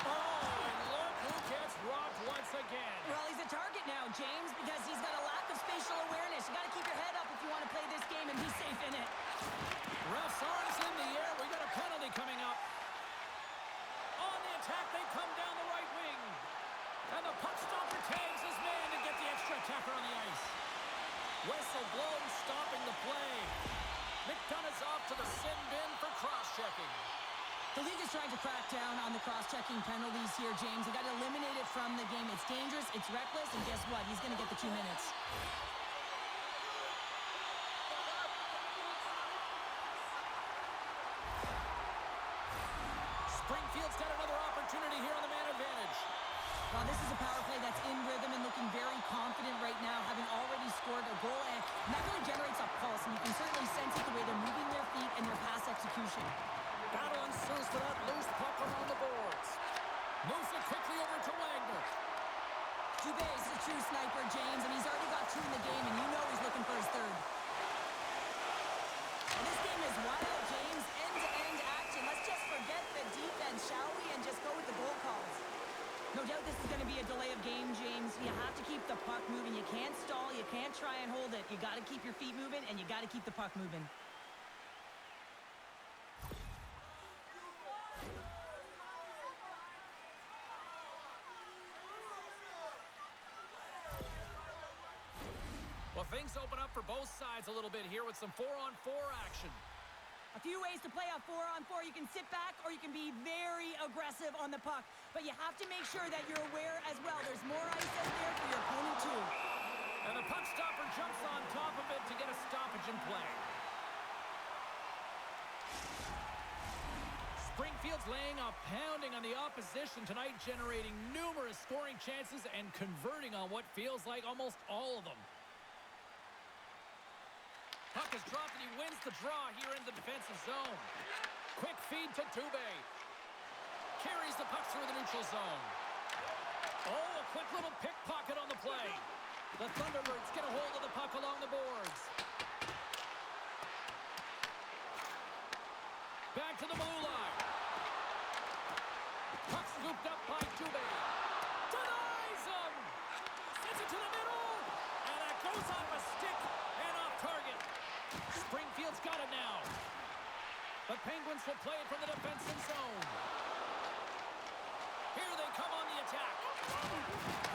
Oh, and look who gets robbed once again.
Well, he's a target now, James, because he's got a lack of spatial awareness. You got to keep your head up if you want to play this game and be safe in it.
Ref's arms in the air. We got a penalty coming up. On the attack, they come down the right wing. And the puck stopper tags his man to get the extra attacker on the ice. Whistle blown, stopping the play. McDonough's off to the sin bin for cross-checking.
The league is trying to crack down on the cross-checking penalties here, James. They got to eliminate it from the game. It's dangerous, it's reckless, and guess what? He's going to get the 2 minutes.
Springfield's got another opportunity here on the man advantage.
Well, this is a power play that's in rhythm and looking very confident right now, having already scored a goal, and that really generates a pulse, and you can certainly sense it the way they're moving their feet and their pass execution.
Battle ensues for that loose puck around the boards. Moves it quickly over to Wagner.
Dubé is a true sniper, James, and he's already got 2 in the game, and you know he's looking for his third. And this game is wild, James. End-to-end action. Let's just forget the defense, shall we, and just go with the goal calls. No doubt this is going to be a delay of game, James. You have to keep the puck moving. You can't stall. You can't try and hold it. You got to keep your feet moving, and you got to keep the puck moving.
Well, things open up for both sides a little bit here with some 4-on-4 action.
A few ways to play a 4-on-4. You can sit back or you can be very aggressive on the puck. But you have to make sure that you're aware as well. There's more ice out there for your opponent too.
And the puck stopper jumps on top of it to get a stoppage in play. Springfield's laying a pounding on the opposition tonight, generating numerous scoring chances and converting on what feels like almost all of them. Puck is dropped and he wins the draw here in the defensive zone. Quick feed to Dubé. Carries the puck through the neutral zone. Oh, a quick little pickpocket on the play. The Thunderbirds get a hold of the puck along the boards. Back to the blue line. Puck scooped up by Dubé. Denies him! Sends it to the middle! And it goes off a stick and off target. Springfield's got it now. The Penguins will play it from the defensive zone. Here they come on the attack.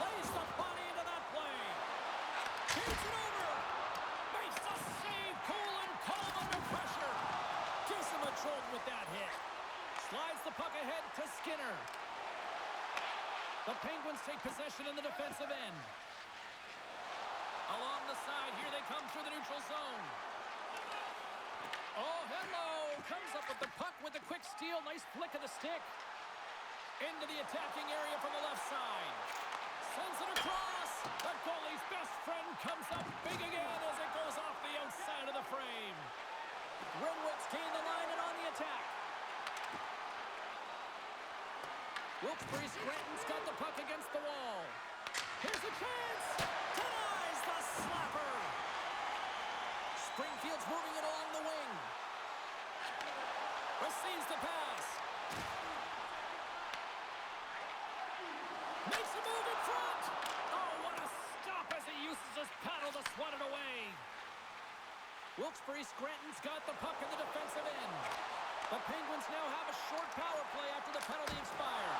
Plays the body into that play. Shoots it over. Makes the save. Cool and calm under pressure. Gives him a jolt with that hit. Slides the puck ahead to Skinner. The Penguins take possession in the defensive end. Along the side, here they come through the neutral zone. Oh, hello! Comes up with the puck with a quick steal. Nice flick of the stick. Into the attacking area from the left side. Sends it across. The goalie's best friend comes up big again as it goes off the outside of the frame. Renwick's gain the line and on the attack. Wilkes-Barre Scranton's got the puck against the wall. Here's a chance. Denies the slapper. Springfield's moving it along the wing. Receives the pass. Makes a move in front. Oh, what a stop as he uses his paddle to swat it away. Wilkes-Barre Scranton's got the puck in the defensive end. The Penguins now have a short power play after the penalty expired.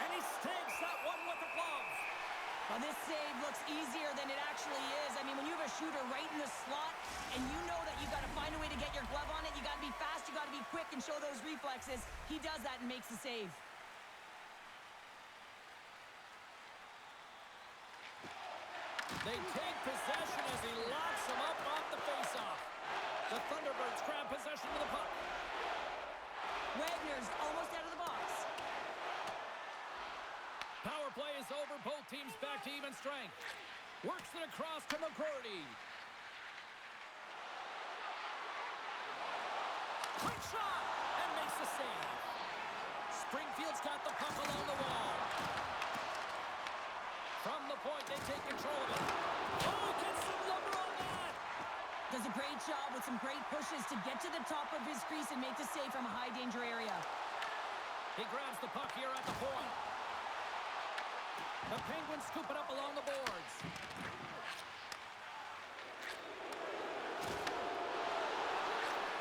And he snags that one with the glove.
Well, this save looks easier than it actually is. I mean, when you have a shooter right in the slot and you know that you've got to find a way to get your glove on it, you got to be fast, you got to be quick and show those reflexes. He does that and makes the save.
They take possession as he locks him up off the faceoff. The Thunderbirds grab possession of the puck.
Wagner's almost out of the box.
Power play is over. Both teams back to even strength. Works it across to McGroarty. Quick shot! And makes the save. Springfield's got the puck along the wall. From the point, they take control of it. Oh, gets some lumber on that!
Does a great job with some great pushes to get to the top of his crease and make the save from a high-danger area.
He grabs the puck here at the point. The Penguins scoop it up along the boards.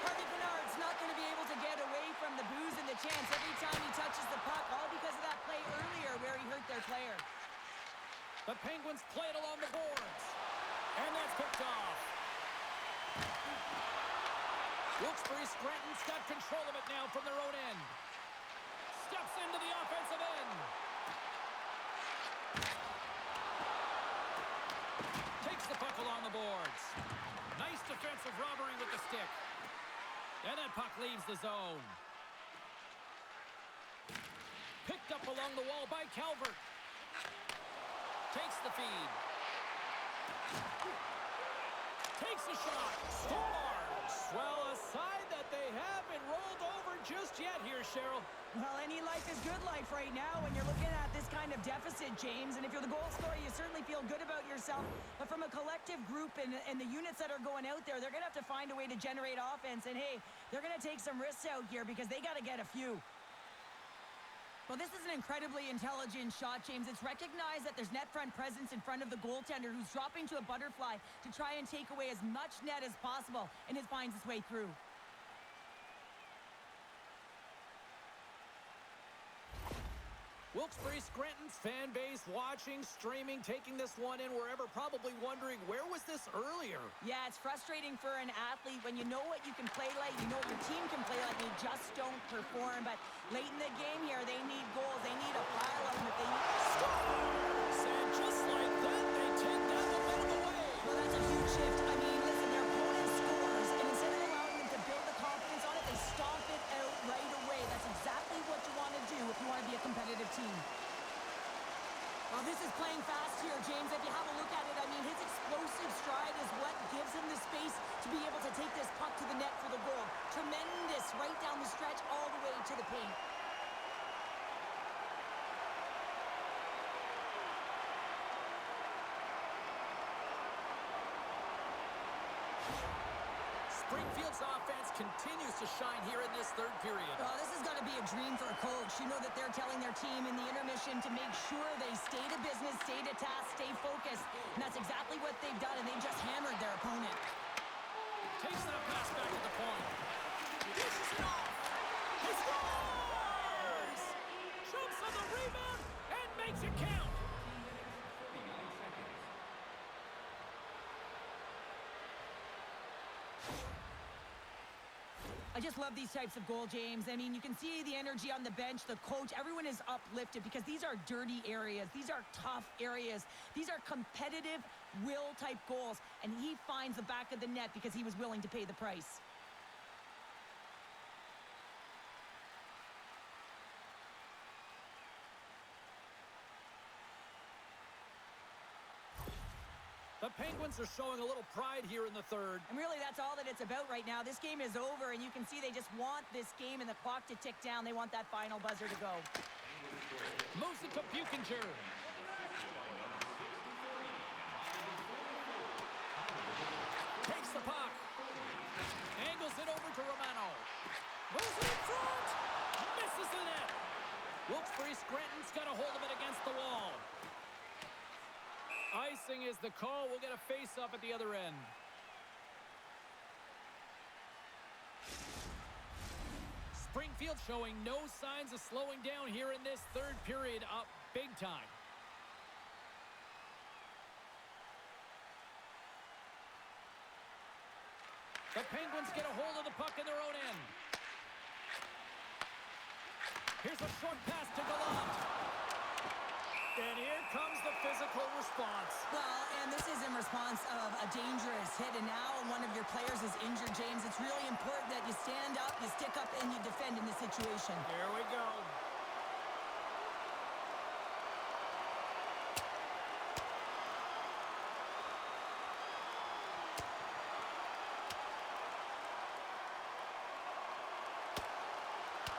Harvey Pinard's not going to be able to get away from the booze and the chance every time he touches the puck, all because of that play earlier where he hurt their player.
The Penguins play it along the boards. And that's picked off. Wilkes-Barre Scranton's got control of it now from their own end. Steps into the offensive end. Takes the puck along the boards. Nice defensive robbery with the stick. And that puck leaves the zone. Picked up along the wall by Calvert. Takes the feed. Takes a shot. Scores! Well, a side that they haven't rolled over just yet here, Cheryl.
Well, any life is good life right now when you're looking at this kind of deficit, James. And if you're the goal scorer, you certainly feel good about yourself. But from a collective group and the units that are going out there, they're going to have to find a way to generate offense. And, hey, they're going to take some risks out here because they got to get a few. Well, this is an incredibly intelligent shot, James. It's recognized that there's net front presence in front of the goaltender who's dropping to a butterfly to try and take away as much net as possible, and it finds its way through.
Wilkes-Barre Scranton's fan base watching, streaming, taking this one in wherever, probably wondering, where was this earlier?
Yeah, it's frustrating for an athlete when you know what you can play like, you know what your team can play like, and you just don't perform. But late in the game here, they need goals. They need a pile of them if they need...
Scores! And just like that, they take that momentum away.
Well, that's a huge shift. I mean, listen, their opponent scores, and instead of allowing them to build the confidence on it, they stomp it out right away. That's exactly what you want to do if you want to be a competitive team. Well, this is playing fast here, James. If you have a look at it, I mean, his explosive stride is what gives him the space to be able to take this puck to the net for the goal. Tremendous right down the stretch all the way to the paint.
Springfield's offense continues to shine here in this third period.
Oh, this has got to be a dream for a coach. You know that they're telling their team in the intermission to make sure they stay to business, stay to task, stay focused. And that's exactly what they've done, and they've just hammered their opponent.
Takes that pass back to the point. Dishes it off. He scores! Jumps on the rebound and makes it count.
I just love these types of goal, James. I mean, you can see the energy on the bench, the coach, everyone is uplifted because these are dirty areas. These are tough areas. These are competitive will-type goals, and he finds the back of the net because he was willing to pay the price.
The Penguins are showing a little pride here in the third.
And really, that's all that it's about right now. This game is over, and you can see they just want this game and the clock to tick down. They want that final buzzer to go.
Moves it to Buchinger. Takes the puck. Angles it over to Romano. Moves it in front. Misses the net. Wilkes-Barre Scranton's got a hold of it against the wall. Icing is the call. We'll get a face-off at the other end. Springfield showing no signs of slowing down here in this third period, up big time. The Penguins get a hold of the puck in their own end. Here's a short pass to Gallant. And here comes the physical response.
Well, and this is in response of a dangerous hit, and now one of your players is injured, James. It's really important that you stand up, you stick up, and you defend in this situation.
Here we go.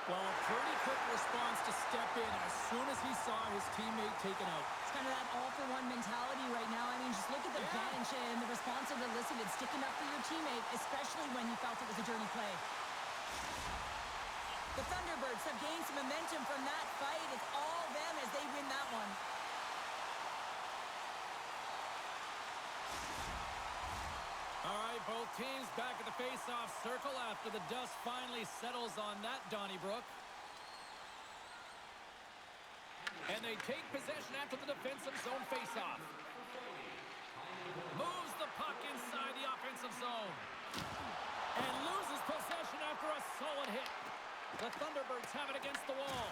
Well, a pretty quick response to step in as soon as he saw his teammate taken out.
It's kind of that all-for-one mentality right now. I mean, just look at the bench and the response of elicited, sticking up for your teammate, especially when you felt it was a dirty play. The Thunderbirds have gained some momentum from that fight. It's all them as they win that one.
All right, both teams back at the face-off circle after the dust finally settles on that Donnybrook. And they take possession after the defensive zone face-off. Moves the puck inside the offensive zone. And loses possession after a solid hit. The Thunderbirds have it against the wall.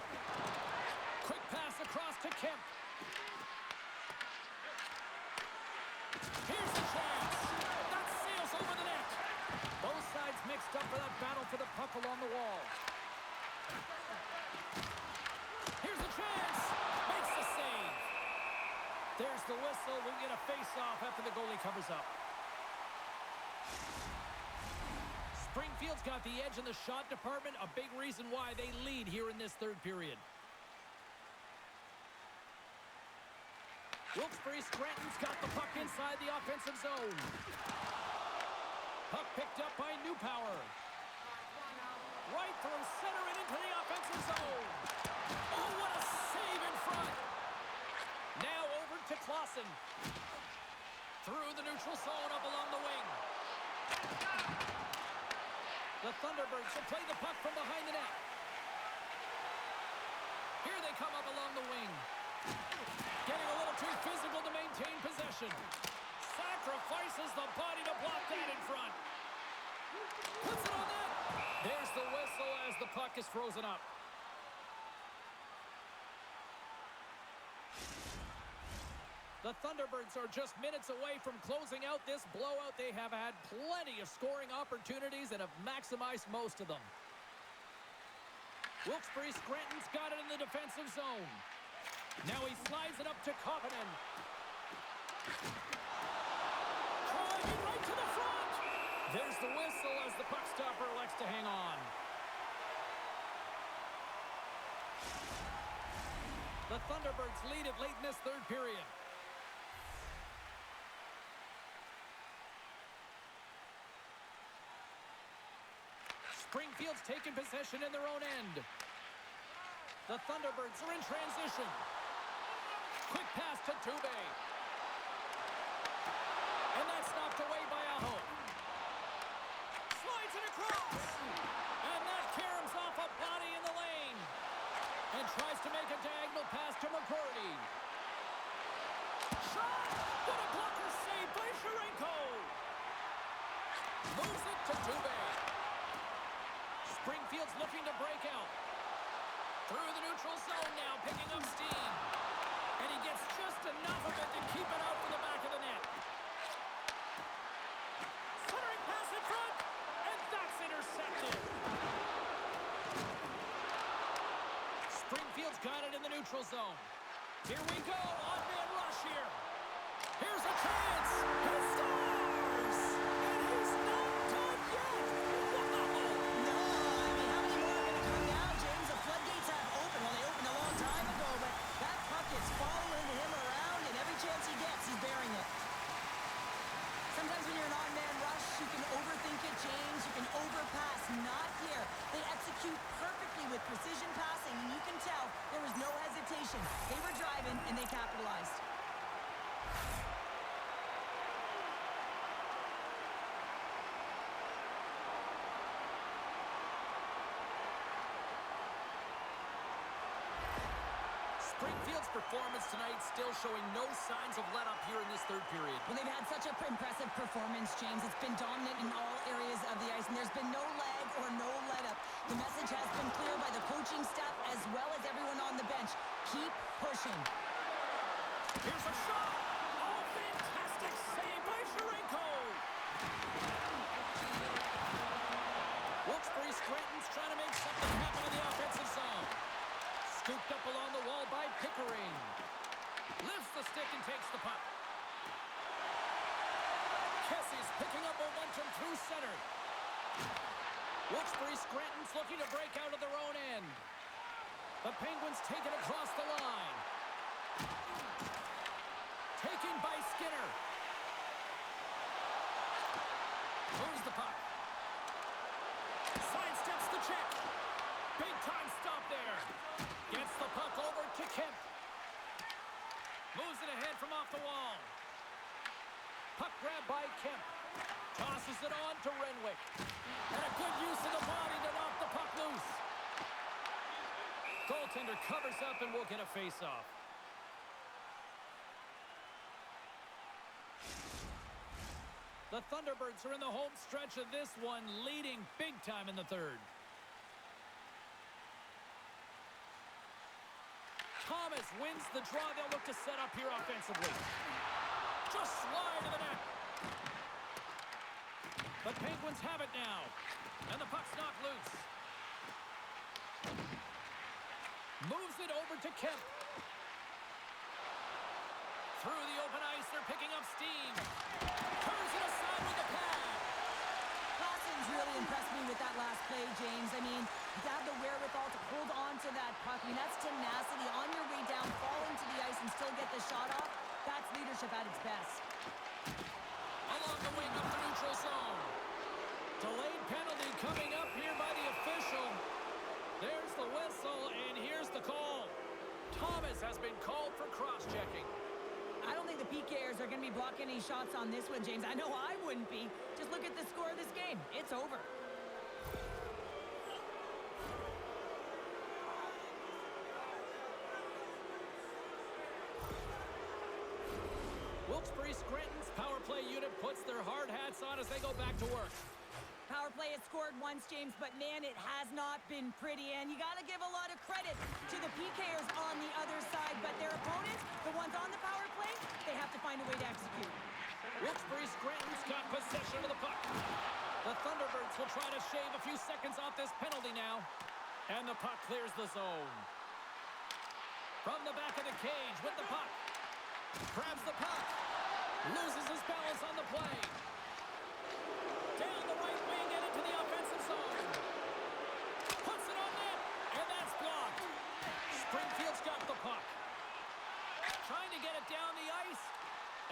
Quick pass across to Kemp. Here's the chance. That sails over the net. Both sides mixed up for that battle for the puck along the wall. Here's the chance. Makes the save. There's the whistle. We'll get a face-off after the goalie covers up. Springfield's got the edge in the shot department, a big reason why they lead here in this third period. Wilkes-Barre Scranton's got the puck inside the offensive zone. Puck picked up by Newpower. Right through center and into the offensive zone. Oh, what a save in front. Now over to Clausen. Through the neutral zone up along the wing. The Thunderbirds will play the puck from behind the net. Here they come up along the wing. too physical to maintain possession. Sacrifices the body to block that in front. Puts it on net. There's the whistle as the puck is frozen up. The Thunderbirds are just minutes away from closing out this blowout. They have had plenty of scoring opportunities and have maximized most of them. Wilkes-Barre Scranton's got it in the defensive zone. Now he slides it up to Kopanen. Driving right to the front. There's the whistle as the puck stopper elects to hang on. The Thunderbirds lead it late in this third period. Springfield's taken possession in their own end. The Thunderbirds are in transition. Quick pass to Dubé. And that's knocked away by Aho. Slides it across. And that caroms off a body in the lane. And tries to make a diagonal pass to McCurdy. Shot! What a blocker save by Sharenko. Moves it to Dubé. Springfield's looking to break out. Through the neutral zone now, picking up steam. And he gets just enough of it to keep it out from the back of the net. Centering pass in front, and that's intercepted. Springfield's got it in the neutral zone. Here we go, on-man rush here. Here's a chance. He scores! And he's not done yet. Wow!
Chance he gets, he's bearing it. Sometimes when you're an on-man rush, you can overthink it, James. You can overpass. Not here. They execute perfectly with precision passing, and you can tell there was no hesitation. They were driving, and they capitalized.
Springfield's performance tonight still showing no signs of let-up here in this third period.
Well, they've had such an impressive performance, James. It's been dominant in all areas of the ice, and there's been no lag or no let-up. The message has been clear by the coaching staff as well as everyone on the bench. Keep pushing.
Here's a shot! Oh, fantastic save by Sharenko! Wilkes-Barre Scranton's trying to make something happen in the offensive zone. Scooped up along the wall by Pickering. Lifts the stick and takes the puck. Kessie's picking up momentum through center. Wilkes-Barre Scranton's looking to break out of their own end. The Penguins take it across the line. Taken by Skinner. Moves the puck. Sidesteps the check. Big time stop there. Gets the puck over to Kemp. Moves it ahead from off the wall. Puck grab by Kemp. Tosses it on to Renwick. And a good use of the body to knock the puck loose. Goaltender covers up and will get a face-off. The Thunderbirds are in the home stretch of this one, leading big time in the third. Thomas wins the draw. They'll look to set up here offensively. Just slide to the net. The Penguins have it now. And the puck's knocked loose. Moves it over to Kemp. Through the open ice, they're picking up steam. Turns it aside with the pad.
Clausen's really impressed me with that last play, James. I mean, to have the wherewithal to hold on to that puck. I mean, that's tenacity. On your way down, fall into the ice and still get the shot off. That's leadership at its best.
Along the wing up the neutral zone. Delayed penalty coming up here by the official. There's the whistle, and here's the call. Thomas has been called for cross-checking.
I don't think the PKers are going to be blocking any shots on this one, James. I know I wouldn't be. Just look at the score of this game. It's over.
Wilkes-Barre Scranton's power play unit puts their hard hats on as they go back to work.
Power play has scored once, James, but man, it has not been pretty. And you got to give a lot of credit to the PKers on the other side. But their opponents, the ones on the power play, they have to find a way to execute.
Wilkes-Barre Scranton's got possession of the puck. The Thunderbirds will try to shave a few seconds off this penalty now. And the puck clears the zone. From the back of the cage with the puck. Grabs the puck. Loses his balance on the play. Down the right wing and into the offensive zone. Puts it on net. And that's blocked. Springfield's got the puck. Trying to get it down the ice.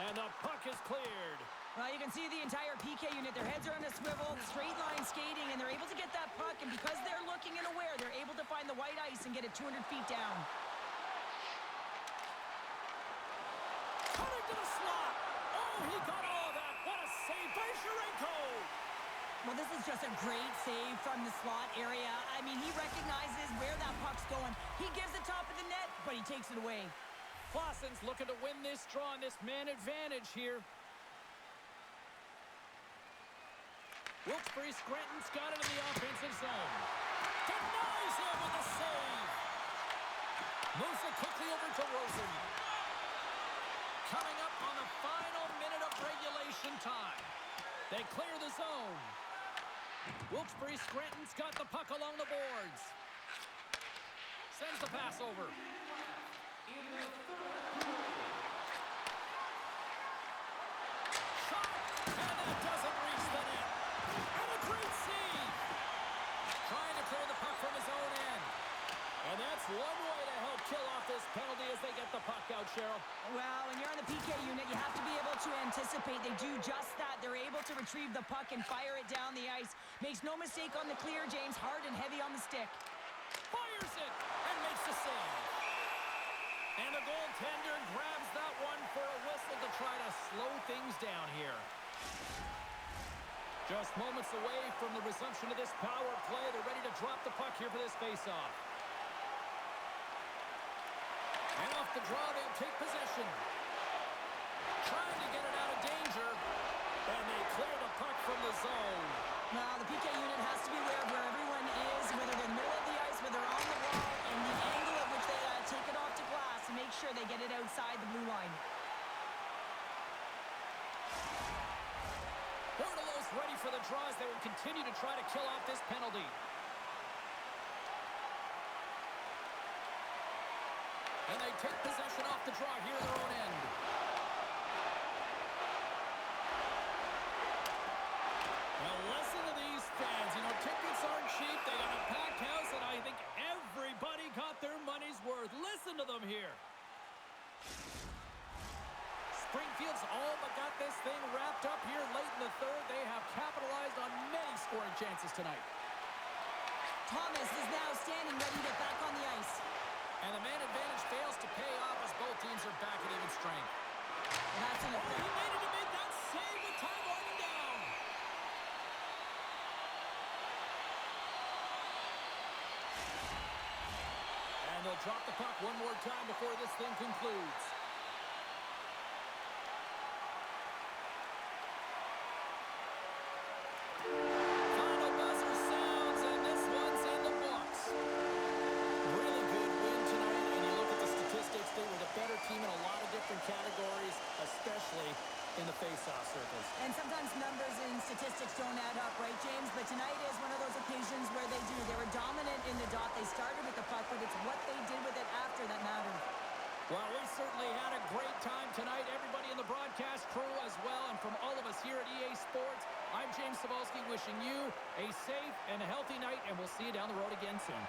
And the puck is cleared.
Well, you can see the entire PK unit. Their heads are on a swivel, straight line skating, and they're able to get that puck. And because they're looking and aware, they're able to find the white ice and get it 200 feet down.
Cutting to the slot. Oh, he got all of that. What a save by Sharenko.
Well, this is just a great save from the slot area. I mean, he recognizes where that puck's going. He gives the top of the net, but he takes it away.
Clausen's looking to win this draw on this man advantage here. Wilkes-Barre Scranton's got it in the offensive zone. Denies him with a save. Moves it quickly over to Rosen. Coming up on the final minute of regulation time. They clear the zone. Wilkes-Barre Scranton's got the puck along the boards. Sends the pass over. Shot, and that doesn't reach the net. And a great save. Trying to clear the puck from his own end. And that's one way to help kill off this penalty as they get the puck out, Cheryl.
Well, when you're on the PK unit, you have to be able to anticipate. They do just that. They're able to retrieve the puck and fire it down the ice. Makes no mistake on the clear, James. Hard and heavy on the stick.
Fires it and makes the save. And the goaltender grabs that one for a whistle to try to slow things down here. Just moments away from the resumption of this power play. They're ready to drop the puck here for this faceoff. And off the draw, they'll take possession. Trying to get it out of danger. And they clear the puck from the zone.
Now, the PK unit has to be aware of where everyone is, whether they're in the middle of the ice, whether they're on the wall, and the angle at which they take it off to glass to make sure they get it outside the blue line.
Bordelow's ready for the draws. They will continue to try to kill off this penalty. And they take possession off the draw here at their own end. Well, listen to these fans. You know, tickets aren't cheap. They got a packed house, and I think everybody got their money's worth. Listen to them here. Springfield's all but got this thing wrapped up here late in the third. They have capitalized on many scoring chances tonight.
Thomas is now standing ready to get back on the ice.
And the man advantage fails to pay off as both teams are back at even strength.
That's an
He made it to make that save with time winding down. And they'll drop the puck one more time before this thing concludes. Final buzzer sounds, and this one's in the books. Really good win tonight, and you look at the statistics, they were the better team in a lot of different categories, especially in the face-off circles.
And sometimes numbers and statistics don't add up, right, James? But tonight is one of those occasions where they do. They were dominant in the dot. They started with the puck, but it's what they did with it after that mattered.
Well, we certainly had a great time tonight. Everybody in the broadcast crew as well, and from all of us here at EA Sports, I'm James Cebulski wishing you a safe and healthy night, and we'll see you down the road again soon.